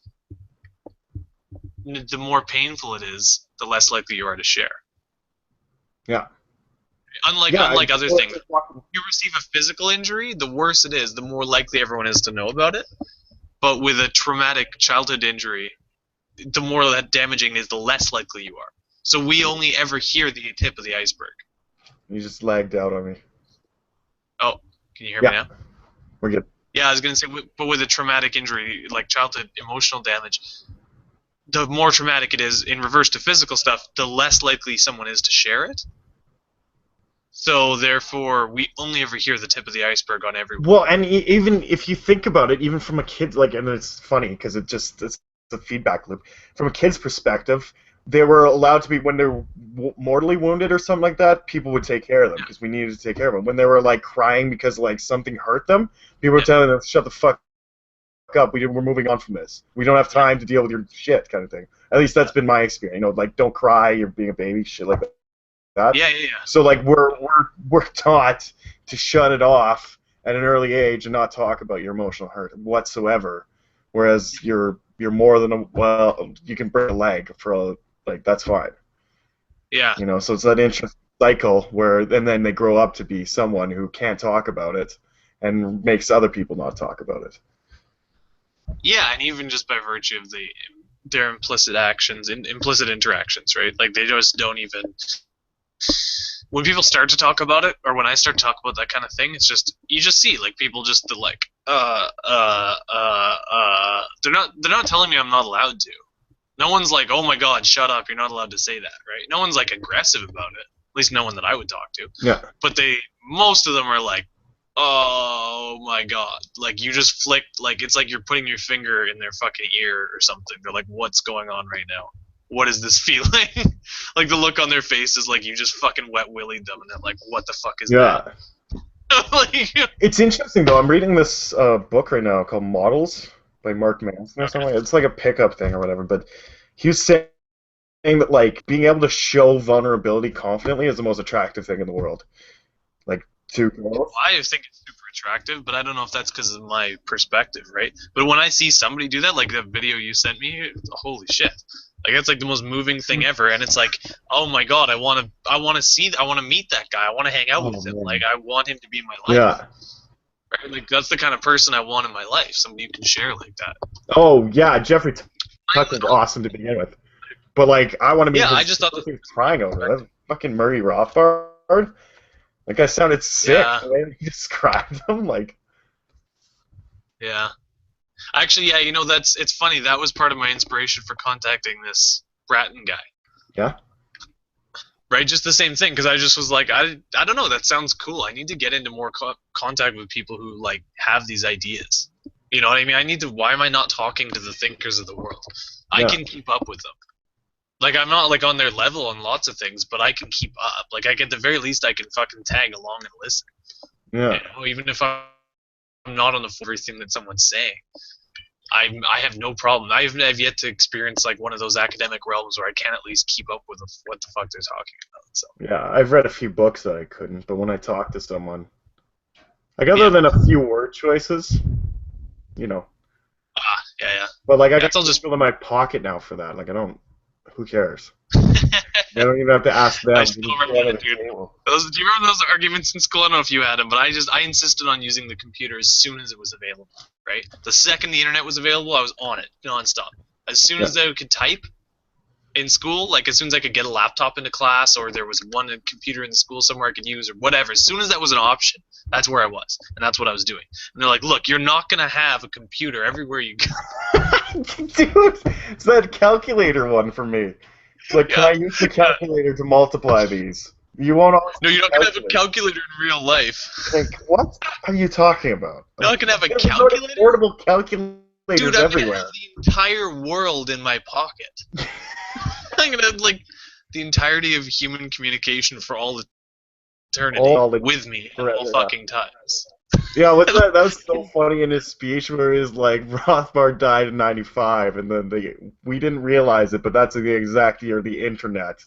Speaker 1: the more painful it is, the less likely you are to share.
Speaker 2: Yeah.
Speaker 1: Unlike other things, if you receive a physical injury, the worse it is, the more likely everyone is to know about it. But with a traumatic childhood injury, the more that damaging is, the less likely you are. So we only ever hear the tip of the iceberg.
Speaker 2: You just lagged out on me.
Speaker 1: Oh, can you hear me now?
Speaker 2: We're good.
Speaker 1: Yeah, I was going to say, but with a traumatic injury, like childhood emotional damage, the more traumatic it is in reverse to physical stuff, the less likely someone is to share it. So therefore, we only ever hear the tip of the iceberg on everyone.
Speaker 2: Well, and even if you think about it, even from a kid, like, and it's funny because it's a feedback loop. From a kid's perspective, they were allowed to be, when they're mortally wounded or something like that, people would take care of them because we needed to take care of them. When they were like crying because like something hurt them, people were telling them, shut the fuck up, we're moving on from this. We don't have time to deal with your shit, kind of thing. At least that's been my experience. You know, like, don't cry, you're being a baby, shit like that.
Speaker 1: Yeah.
Speaker 2: So like we're taught to shut it off at an early age and not talk about your emotional hurt whatsoever. Whereas you're more than you can break a leg for like, that's fine.
Speaker 1: Yeah.
Speaker 2: You know, so it's that interesting cycle where, and then they grow up to be someone who can't talk about it and makes other people not talk about it.
Speaker 1: Yeah, and even just by virtue of their implicit actions, implicit interactions, right? Like they just don't even. When people start to talk about it, or when I start to talk about that kind of thing, it's just, you just see like people just they're not telling me I'm not allowed to. No one's like, oh my god, shut up, you're not allowed to say that, right? No one's like aggressive about it. At least no one that I would talk to.
Speaker 2: Yeah.
Speaker 1: But most of them are like, oh my god, like you just flicked, like it's like you're putting your finger in their fucking ear or something. They're like, what's going on right now? What is this feeling? Like the look on their face is like you just fucking wet willied them, and they're like, what the fuck is that?
Speaker 2: Like, it's interesting though. I'm reading this book right now called Models by Mark Manson or something. It's like a pickup thing or whatever, but he was saying that like being able to show vulnerability confidently is the most attractive thing in the world. Like, to girls.
Speaker 1: I think it's super attractive, but I don't know if that's because of my perspective, right? But when I see somebody do that, like the video you sent me, holy shit. Like it's like the most moving thing ever, and it's like, oh my god, I want to meet that guy. I want to hang out with him. Like I want him to be in my life.
Speaker 2: Yeah.
Speaker 1: Right? Like that's the kind of person I want in my life. Somebody you can share like that.
Speaker 2: Oh yeah, Jeffrey Tucker's awesome to begin with, but like I want to meet.
Speaker 1: Yeah,
Speaker 2: his,
Speaker 1: I just thought he
Speaker 2: was crying over that fucking Murray Rothbard. Like I sounded sick the way he described him. Like.
Speaker 1: Yeah. Actually, yeah, you know, it's funny. That was part of my inspiration for contacting this Bratton guy.
Speaker 2: Yeah.
Speaker 1: Right, just the same thing, because I just was like, I don't know, that sounds cool. I need to get into more contact with people who like have these ideas. You know what I mean? Why am I not talking to the thinkers of the world? I can keep up with them. Like I'm not like on their level on lots of things, but I can keep up. Like at the very least, I can fucking tag along and listen.
Speaker 2: Yeah.
Speaker 1: You know, even if I'm not on the everything that someone's saying. I have no problem. I've yet to experience like one of those academic realms where I can at least keep up with what the fuck they're talking about. So.
Speaker 2: Yeah, I've read a few books that I couldn't, but when I talk to someone, like other than a few word choices, you know.
Speaker 1: Yeah.
Speaker 2: But like I got people in my pocket now for that. Like I don't. Who cares? I don't even have to ask them.
Speaker 1: I still remember that, dude. Do you remember those arguments in school? I don't know if you had them, but I insisted on using the computer as soon as it was available, right? The second the internet was available, I was on it, nonstop. As soon as I could type, in school, like as soon as I could get a laptop into class, or there was one computer in the school somewhere I could use, or whatever, as soon as that was an option, that's where I was, and that's what I was doing. And they're like, look, you're not gonna have a computer everywhere you go.
Speaker 2: Dude, it's that calculator one for me. It's like, can I use the calculator to multiply these? You won't always
Speaker 1: No, you're not gonna have a
Speaker 2: calculate.
Speaker 1: calculator in real life.
Speaker 2: Like, what are you talking about?
Speaker 1: You're not gonna have a
Speaker 2: There's no
Speaker 1: calculator?
Speaker 2: portable calculators
Speaker 1: Dude, I'm
Speaker 2: everywhere.
Speaker 1: gonna have the entire world in my pocket. I'm gonna have like the entirety of human communication for all eternity with me at all fucking times.
Speaker 2: Yeah, what's that? That was so funny in his speech where he's like, Rothbard died in '95, and then we didn't realize it, but that's the exact year the internet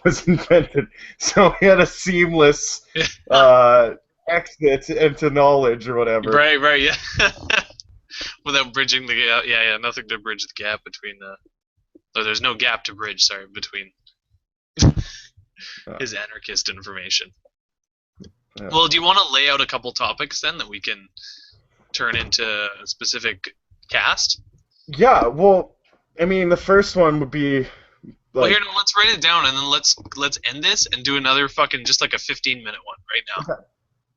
Speaker 2: was invented. So he had a seamless exit into knowledge or whatever.
Speaker 1: Right, yeah. Without bridging the gap. Yeah, nothing to bridge the gap between the... Or there's no gap to bridge, sorry, between his anarchist information.
Speaker 2: Yeah.
Speaker 1: Well, do you want to lay out a couple topics then that we can turn into a specific cast?
Speaker 2: Yeah, well, I mean, the first one would be...
Speaker 1: Well, here, no, let's write it down, and then let's end this and do another fucking, just like a 15-minute one right now.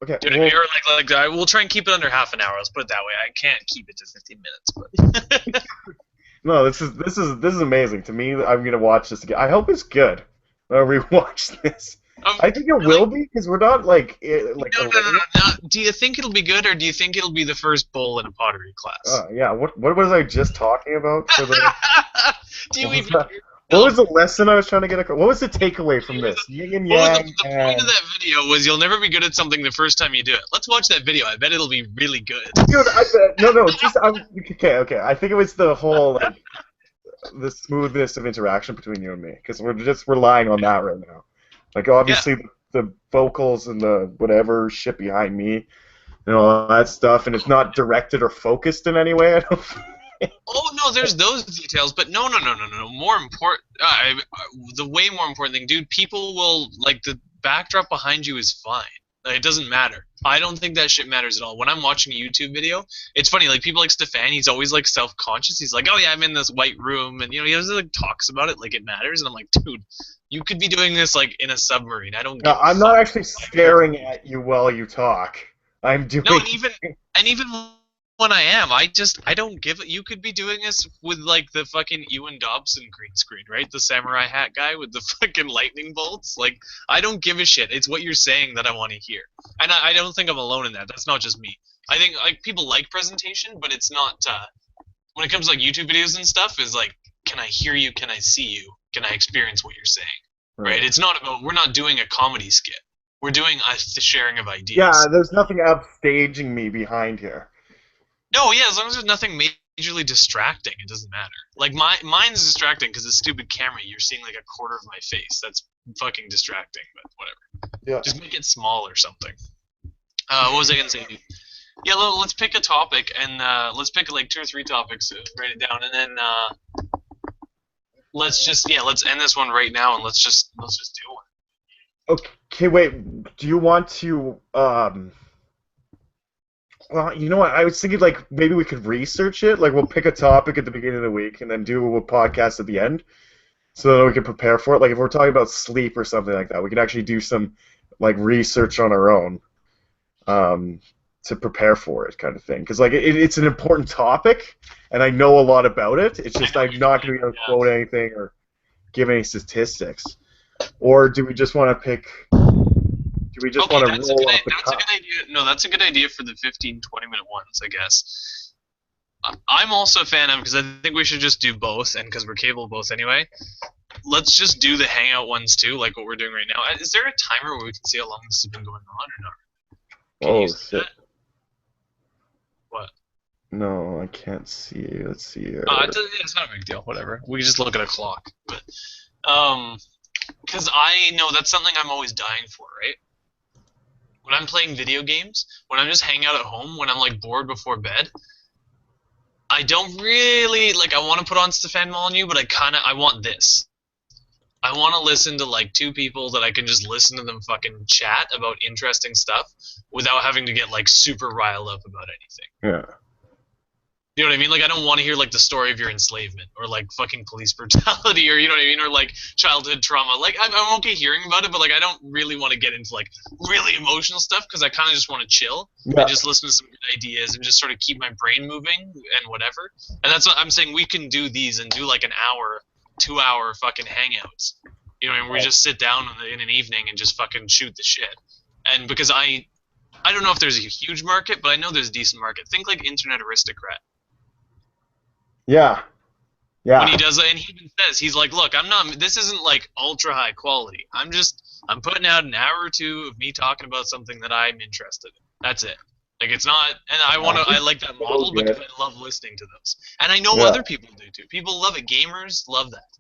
Speaker 2: Okay.
Speaker 1: Do it, or we'll try and keep it under half an hour. Let's put it that way. I can't keep it to 15 minutes, but...
Speaker 2: No, this is amazing. To me, I'm gonna watch this again. I hope it's good. I'll rewatch this. I think it will be, because we're not like...
Speaker 1: No. Do you think it'll be good, or do you think it'll be the first bowl in a pottery class?
Speaker 2: Yeah, what was I just talking about? For the...
Speaker 1: Do you even...
Speaker 2: What was the lesson I was trying to get across? What was the takeaway from this? Yin and yang.
Speaker 1: The point of that video was you'll never be good at something the first time you do it. Let's watch that video. I bet it'll be really good.
Speaker 2: Dude, I bet. No. Okay. I think it was the whole, like, the smoothness of interaction between you and me, because we're just relying on that right now. Like, obviously, the vocals and the whatever shit behind me, and all that stuff, and it's not directed or focused in any way, I don't think.
Speaker 1: Oh no, there's those details, but no. More important, the way more important thing, dude. People will like the backdrop behind you is fine. Like, it doesn't matter. I don't think that shit matters at all. When I'm watching a YouTube video, it's funny. Like people like Stefan, he's always like self-conscious. He's like, oh yeah, I'm in this white room, and he always like talks about it like it matters. And I'm like, dude, you could be doing this like in a submarine. I don't.
Speaker 2: No, I'm not actually staring at you while you talk. I'm doing.
Speaker 1: No, and even when I am, I don't give it. You could be doing this with like the fucking Ewan Dobson green screen, right? The samurai hat guy with the fucking lightning bolts. Like, I don't give a shit. It's what you're saying that I want to hear, and I don't think I'm alone in that. That's not just me. I think like people like presentation, but it's not. When it comes to like YouTube videos and stuff, is like, can I hear you? Can I see you? Can I experience what you're saying? Right? It's not about. We're not doing a comedy skit. We're doing the sharing of ideas.
Speaker 2: Yeah, there's nothing upstaging me behind here.
Speaker 1: No, yeah, as long as there's nothing majorly distracting, it doesn't matter. Like, mine's distracting because the stupid camera, you're seeing like a quarter of my face. That's fucking distracting, but whatever. Yeah. Just make it small or something. What was I going to say? Yeah, let's pick a topic, and let's pick like 2 or 3 topics, write it down, and then let's end this one right now, and let's just do one.
Speaker 2: Okay, wait, do you want to, well, you know what? I was thinking, like, maybe we could research it. Like, we'll pick a topic at the beginning of the week and then do a podcast at the end so that we can prepare for it. Like, if we're talking about sleep or something like that, we can actually do some, like, research on our own to prepare for it kind of thing. Because, like, it's an important topic, and I know a lot about it. It's just I'm not going to be able to quote anything or give any statistics. Or do we just want to pick... Do we just want to roll off the cuff?
Speaker 1: That's a good idea. No, that's a good idea for the 15, 20-minute ones, I guess. I'm also a fan of, because I think we should just do both, and because we're capable of both anyway, let's just do the hangout ones too, like what we're doing right now. Is there a timer where we can see how long this has been going on, or not?
Speaker 2: Oh, shit.
Speaker 1: That? What?
Speaker 2: No, I can't see. Let's see here.
Speaker 1: It's not a big deal. Whatever. We can just look at a clock. But, because I know that's something I'm always dying for, right? When I'm playing video games, when I'm just hanging out at home, when I'm like bored before bed, I don't really like. I want to put on Stefan Molyneux, but I want this. I want to listen to like 2 people that I can just listen to them fucking chat about interesting stuff without having to get like super riled up about anything.
Speaker 2: Yeah.
Speaker 1: You know what I mean? Like, I don't want to hear like the story of your enslavement or like fucking police brutality or you know what I mean, or like childhood trauma. Like, I'm okay hearing about it, but like, I don't really want to get into like really emotional stuff because I kind of just want to chill
Speaker 2: Yeah.
Speaker 1: and just listen to some good ideas and just sort of keep my brain moving and whatever. And that's what I'm saying. We can do these and do like an hour, 2 hour fucking hangouts. You know, and we just sit down in an evening and just fucking shoot the shit. And because I don't know if there's a huge market, but I know there's a decent market. Think like Internet Aristocrat.
Speaker 2: Yeah. Yeah.
Speaker 1: When he does it, and he even says, he's like, look, this isn't like ultra high quality. I'm putting out an hour or two of me talking about something that I'm interested in. That's it. Like, it's not, and I like that model because I love listening to those. And I know other people do too. People love it. Gamers love that.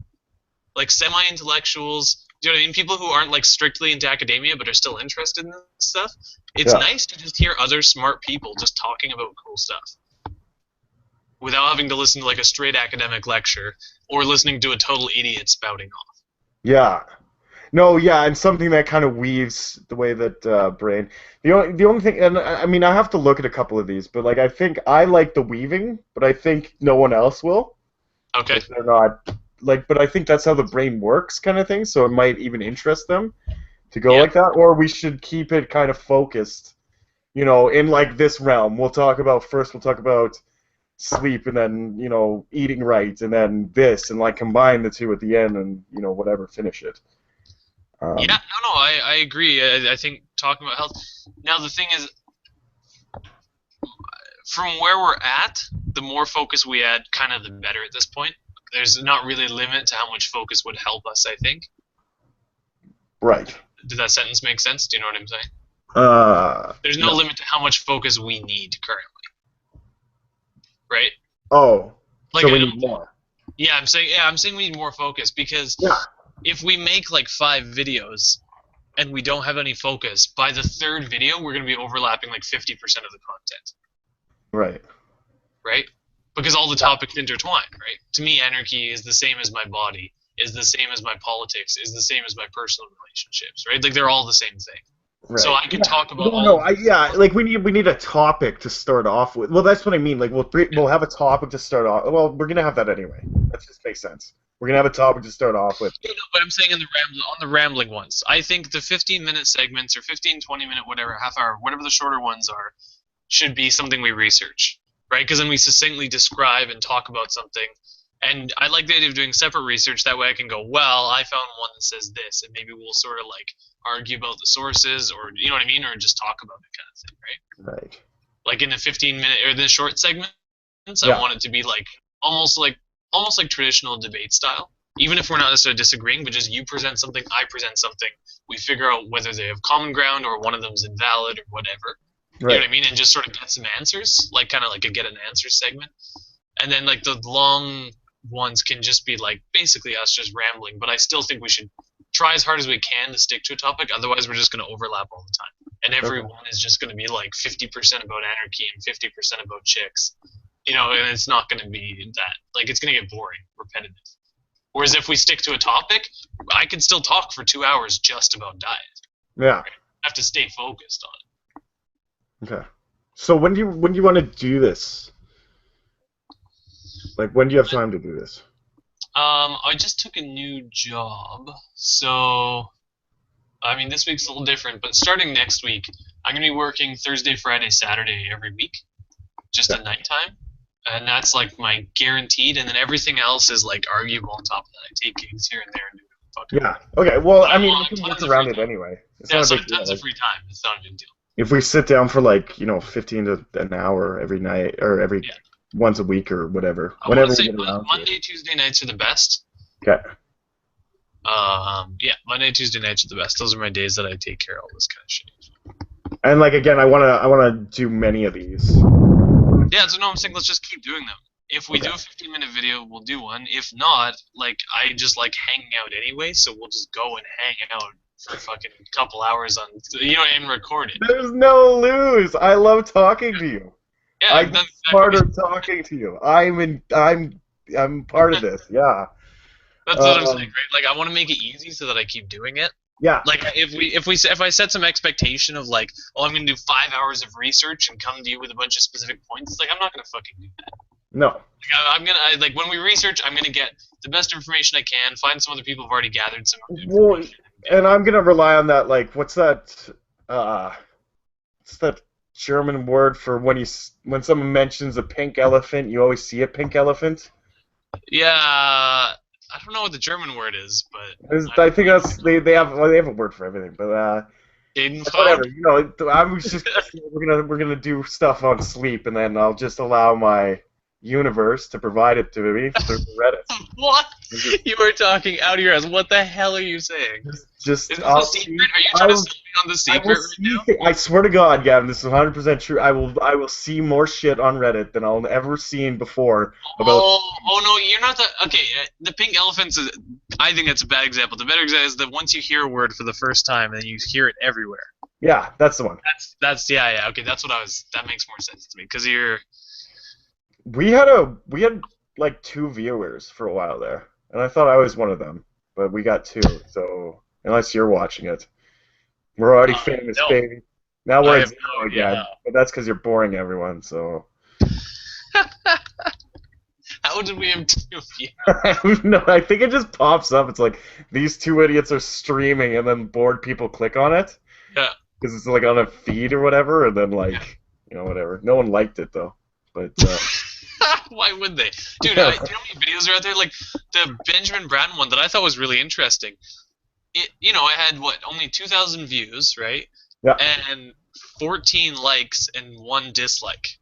Speaker 1: Like, semi-intellectuals, do you know what I mean? People who aren't like strictly into academia but are still interested in this stuff. It's nice to just hear other smart people just talking about cool stuff. Without having to listen to like a straight academic lecture or listening to a total idiot spouting off.
Speaker 2: Yeah. No, yeah, and something that kind of weaves the way that Brain. The only thing, and I mean, I have to look at a couple of these, but like I think I like the weaving, but I think no one else will.
Speaker 1: Okay.
Speaker 2: They're not like, but I think that's how the brain works, kind of thing. So it might even interest them to go like that, or we should keep it kind of focused, you know, in like this realm. We'll talk about sleep, and then, you know, eating right, and then this, and like combine the two at the end, and, you know, whatever, finish it.
Speaker 1: I agree. I think talking about health. Now the thing is, from where we're at, the more focus we add, kind of the better at this point. There's not really a limit to how much focus would help us, I think.
Speaker 2: Right.
Speaker 1: Did that sentence make sense? Do you know what I'm saying? There's no limit to how much focus we need currently. Right?
Speaker 2: Oh,
Speaker 1: like,
Speaker 2: so we need more.
Speaker 1: Yeah, I'm saying we need more focus because if we make like 5 videos and we don't have any focus, by the 3rd video we're going to be overlapping like 50% of the content.
Speaker 2: Right.
Speaker 1: Right? Because all the topics intertwine, right? To me, anarchy is the same as my body, is the same as my politics, is the same as my personal relationships, right? Like, they're all the same thing. Right. So I can talk about
Speaker 2: like we need a topic to start off with. Well, that's what I mean. Like we'll have a topic to start off. Well, we're gonna have that anyway. That just makes sense. We're gonna have a topic to start off with.
Speaker 1: You know, but I'm saying on the rambling ones, I think the 15-minute segments or 15, 20-minute, whatever, half hour, whatever the shorter ones are, should be something we research, right? Because then we succinctly describe and talk about something. And I like the idea of doing separate research. That way I can go, well, I found one that says this, and maybe we'll sort of like argue about the sources, or you know what I mean, or just talk about it, kind of thing, right?
Speaker 2: Right.
Speaker 1: Like in the 15-minute or the short segments, I want it to be like almost like traditional debate style. Even if we're not necessarily disagreeing, but just you present something, I present something. We figure out whether they have common ground or one of them's invalid or whatever. Right. You know what I mean? And just sort of get some answers, like kind of like a get an answer segment. And then like the long ones can just be like basically us just rambling, but I still think we should try as hard as we can to stick to a topic. Otherwise, we're just going to overlap all the time, and every one is just going to be like 50% about anarchy and 50% about chicks, you know. And it's not going to be that, like, it's going to get boring, repetitive. Whereas if we stick to a topic, I can still talk for 2 hours just about diet.
Speaker 2: Yeah,
Speaker 1: I have to stay focused on it.
Speaker 2: Okay. So when do you want to do this? Like, when do you have time to do this?
Speaker 1: I just took a new job, so I mean, this week's a little different, but starting next week, I'm gonna be working Thursday, Friday, Saturday every week, just at nighttime, and that's like my guaranteed. And then everything else is like arguable on top of that. I take gigs here and there and do fucking.
Speaker 2: Yeah. Okay. Well, I mean, we can work around it anyway.
Speaker 1: It's not a big deal. Tons of free time. It's not a big deal.
Speaker 2: If we sit down for like 15 to an hour every night or every once a week or whatever, whenever we get around to it.
Speaker 1: Monday, Tuesday nights are the best.
Speaker 2: Okay.
Speaker 1: Monday, Tuesday nights are the best. Those are my days that I take care of all this kind of shit.
Speaker 2: And like again, I wanna do many of these.
Speaker 1: Yeah, so no, I'm saying let's just keep doing them. If we do a 15-minute video, we'll do one. If not, like, I just like hanging out anyway, so we'll just go and hang out for fucking a couple hours on, and record it.
Speaker 2: There's no lose. I love talking to you.
Speaker 1: Yeah,
Speaker 2: I'm smarter talking to you. I'm part of this. Yeah.
Speaker 1: That's what I'm saying, right? Like, I want to make it easy so that I keep doing it.
Speaker 2: Yeah.
Speaker 1: Like, if I set some expectation of like, I'm gonna do 5 hours of research and come to you with a bunch of specific points, like, I'm not gonna fucking do that.
Speaker 2: No.
Speaker 1: Like when we research, I'm gonna get the best information I can. Find some other people who've already gathered some
Speaker 2: Well,
Speaker 1: information.
Speaker 2: and I'm gonna rely on that. Like, what's that? What's that German word for when someone mentions a pink elephant, you always see a pink elephant?
Speaker 1: Yeah, I don't know what the German word is, but
Speaker 2: I think that's they have a word for everything, but
Speaker 1: Schadenfreude.
Speaker 2: whatever. I was just we're gonna do stuff on sleep, and then I'll just allow my universe to provide it to me through Reddit.
Speaker 1: What? You were talking out of your ass. What the hell are you saying?
Speaker 2: Just
Speaker 1: Is this a secret? Are you trying to sell me on the
Speaker 2: I will
Speaker 1: secret right now?
Speaker 2: I swear to God, Gavin, this is 100% true. I will see more shit on Reddit than I'll ever seen before about.
Speaker 1: Oh no, you're not the okay. The pink elephants is. I think that's a bad example. The better example is that once you hear a word for the first time and then you hear it everywhere.
Speaker 2: Yeah, that's the one.
Speaker 1: That's yeah. Okay, that's what I was. That makes more sense to me because you're.
Speaker 2: We had like 2 viewers for a while there, and I thought I was one of them, but we got 2. So unless you're watching it, we're already famous,
Speaker 1: no.
Speaker 2: baby. Now we're at 0 again,
Speaker 1: Yeah.
Speaker 2: but that's because you're boring everyone. So.
Speaker 1: How did we have 2 views?
Speaker 2: No, I think it just pops up. It's like these 2 idiots are streaming, and then bored people click on it.
Speaker 1: Yeah.
Speaker 2: Because it's like on a feed or whatever, and then like whatever. No one liked it though, but.
Speaker 1: Why would they? Dude, do you know how many videos are out there? Like, the Benjamin Bratton one that I thought was really interesting. I had, only 2,000 views, right?
Speaker 2: Yeah.
Speaker 1: And 14 likes and 1 dislike.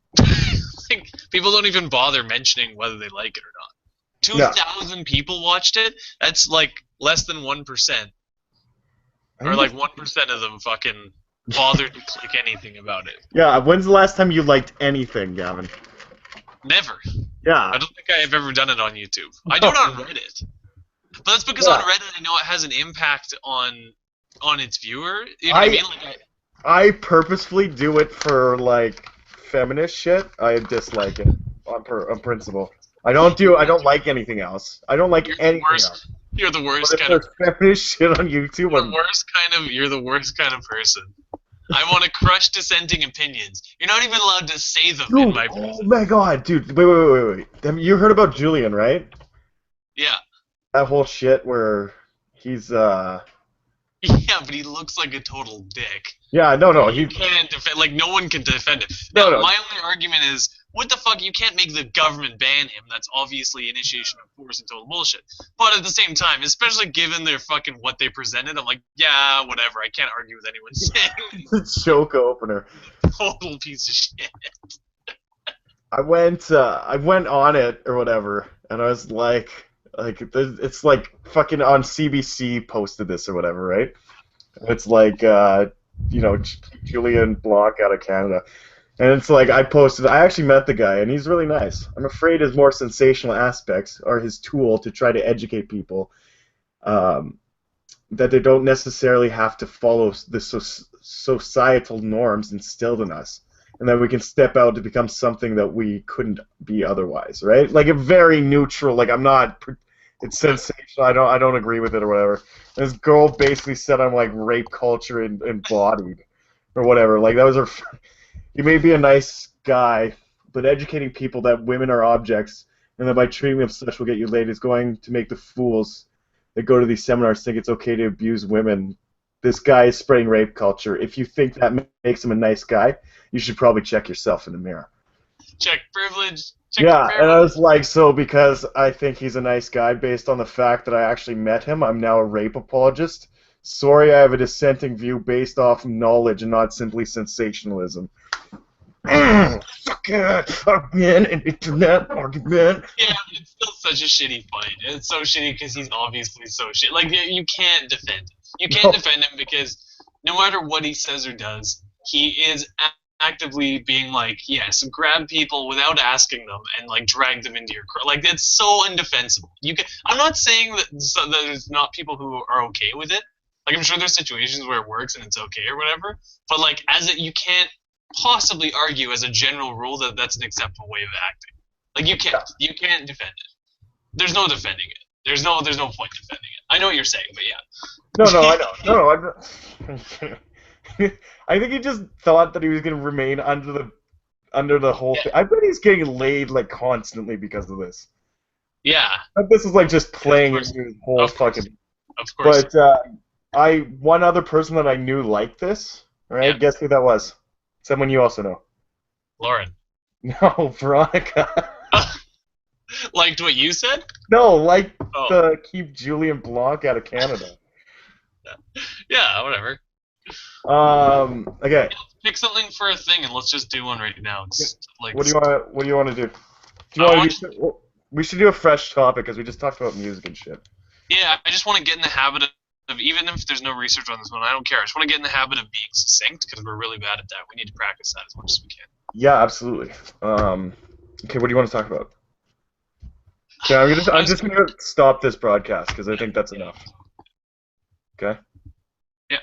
Speaker 1: Like, people don't even bother mentioning whether they like it or not. 2,000 people watched it? That's, like, less than 1%. Or, like, 1% of them fucking bothered to click anything about it.
Speaker 2: Yeah, when's the last time you liked anything, Gavin?
Speaker 1: Never.
Speaker 2: Yeah.
Speaker 1: I don't think I have ever done it on YouTube. I do it on Reddit. But that's because on Reddit I know it has an impact on its viewer. You know what I mean? Like,
Speaker 2: I purposefully do it for like feminist shit. I dislike it on principle. I don't like anything else. I don't like anything else.
Speaker 1: You're the worst
Speaker 2: But
Speaker 1: kind of
Speaker 2: feminist shit on YouTube.
Speaker 1: You're the worst kind of person. I want to crush dissenting opinions. You're not even allowed to say them in my presence.
Speaker 2: Oh my god, dude. Wait. You heard about Julian, right?
Speaker 1: Yeah.
Speaker 2: That whole shit where he's
Speaker 1: Yeah, but he looks like a total dick.
Speaker 2: Yeah, no.
Speaker 1: You can't defend. Like, no one can defend it.
Speaker 2: No.
Speaker 1: My only argument is, what the fuck? You can't make the government ban him. That's obviously initiation of force and total bullshit. But at the same time, especially given their fucking what they presented, I'm like, yeah, whatever. I can't argue with anyone saying
Speaker 2: it's a joke opener.
Speaker 1: Total piece of shit.
Speaker 2: I went on it or whatever, and I was like it's like fucking on CBC posted this or whatever, right? It's like Julian Blanc out of Canada. And it's like I actually met the guy, and he's really nice. I'm afraid his more sensational aspects are his tool to try to educate people that they don't necessarily have to follow the societal norms instilled in us, and that we can step out to become something that we couldn't be otherwise, right? Like a very neutral, like it's sensational, I don't agree with it or whatever. And this girl basically said I'm like rape culture embodied or whatever. Like that was her. You may be a nice guy, but educating people that women are objects and that by treating them such will get you laid is going to make the fools that go to these seminars think it's okay to abuse women. This guy is spreading rape culture. If you think that makes him a nice guy, you should probably check yourself in the mirror.
Speaker 1: Check privilege.
Speaker 2: And I was like, so because I think he's a nice guy based on the fact that I actually met him, I'm now a rape apologist? Sorry, I have a dissenting view based off knowledge and not simply sensationalism. Fuck again, an internet argument.
Speaker 1: Yeah, it's still such a shitty fight. It's so shitty because he's obviously so shit. Like, you can't defend him. You can't defend him because no matter what he says or does, he is actively being like, yes, grab people without asking them and like drag them into your crowd. Like, it's so indefensible. I'm not saying that there's not people who are okay with it. Like, I'm sure there's situations where it works and it's okay or whatever. But like, you can't possibly argue as a general rule that that's an acceptable way of acting. Like, you can't defend it. There's no defending it. There's no point defending it. I know what you're saying, but yeah.
Speaker 2: No, I know. I think he just thought that he was going to remain under under the whole thing. I bet he's getting laid like constantly because of this.
Speaker 1: Yeah,
Speaker 2: But this is like just playing
Speaker 1: course.
Speaker 2: into his whole
Speaker 1: Of course.
Speaker 2: fucking.
Speaker 1: of course.
Speaker 2: But one other person that I knew liked this. Right?
Speaker 1: Yeah.
Speaker 2: Guess who that was? Someone you also know.
Speaker 1: Lauren
Speaker 2: No, Veronica.
Speaker 1: liked what you said.
Speaker 2: No, like
Speaker 1: Oh.
Speaker 2: the keep Julian Blanc out of Canada.
Speaker 1: Yeah, whatever.
Speaker 2: Okay.
Speaker 1: Pick something for a thing, and let's just do one right now. It's like
Speaker 2: What do you want to do? We should do a fresh topic because we just talked about music and shit.
Speaker 1: Yeah, I just want to get in the habit of, even if there's no research on this one, I don't care. I just want to get in the habit of being succinct because we're really bad at that. We need to practice that as much as we can.
Speaker 2: Yeah, absolutely. Okay, what do you want to talk about? Okay, I'm just gonna stop this broadcast because I think that's enough. Okay.
Speaker 1: Yeah.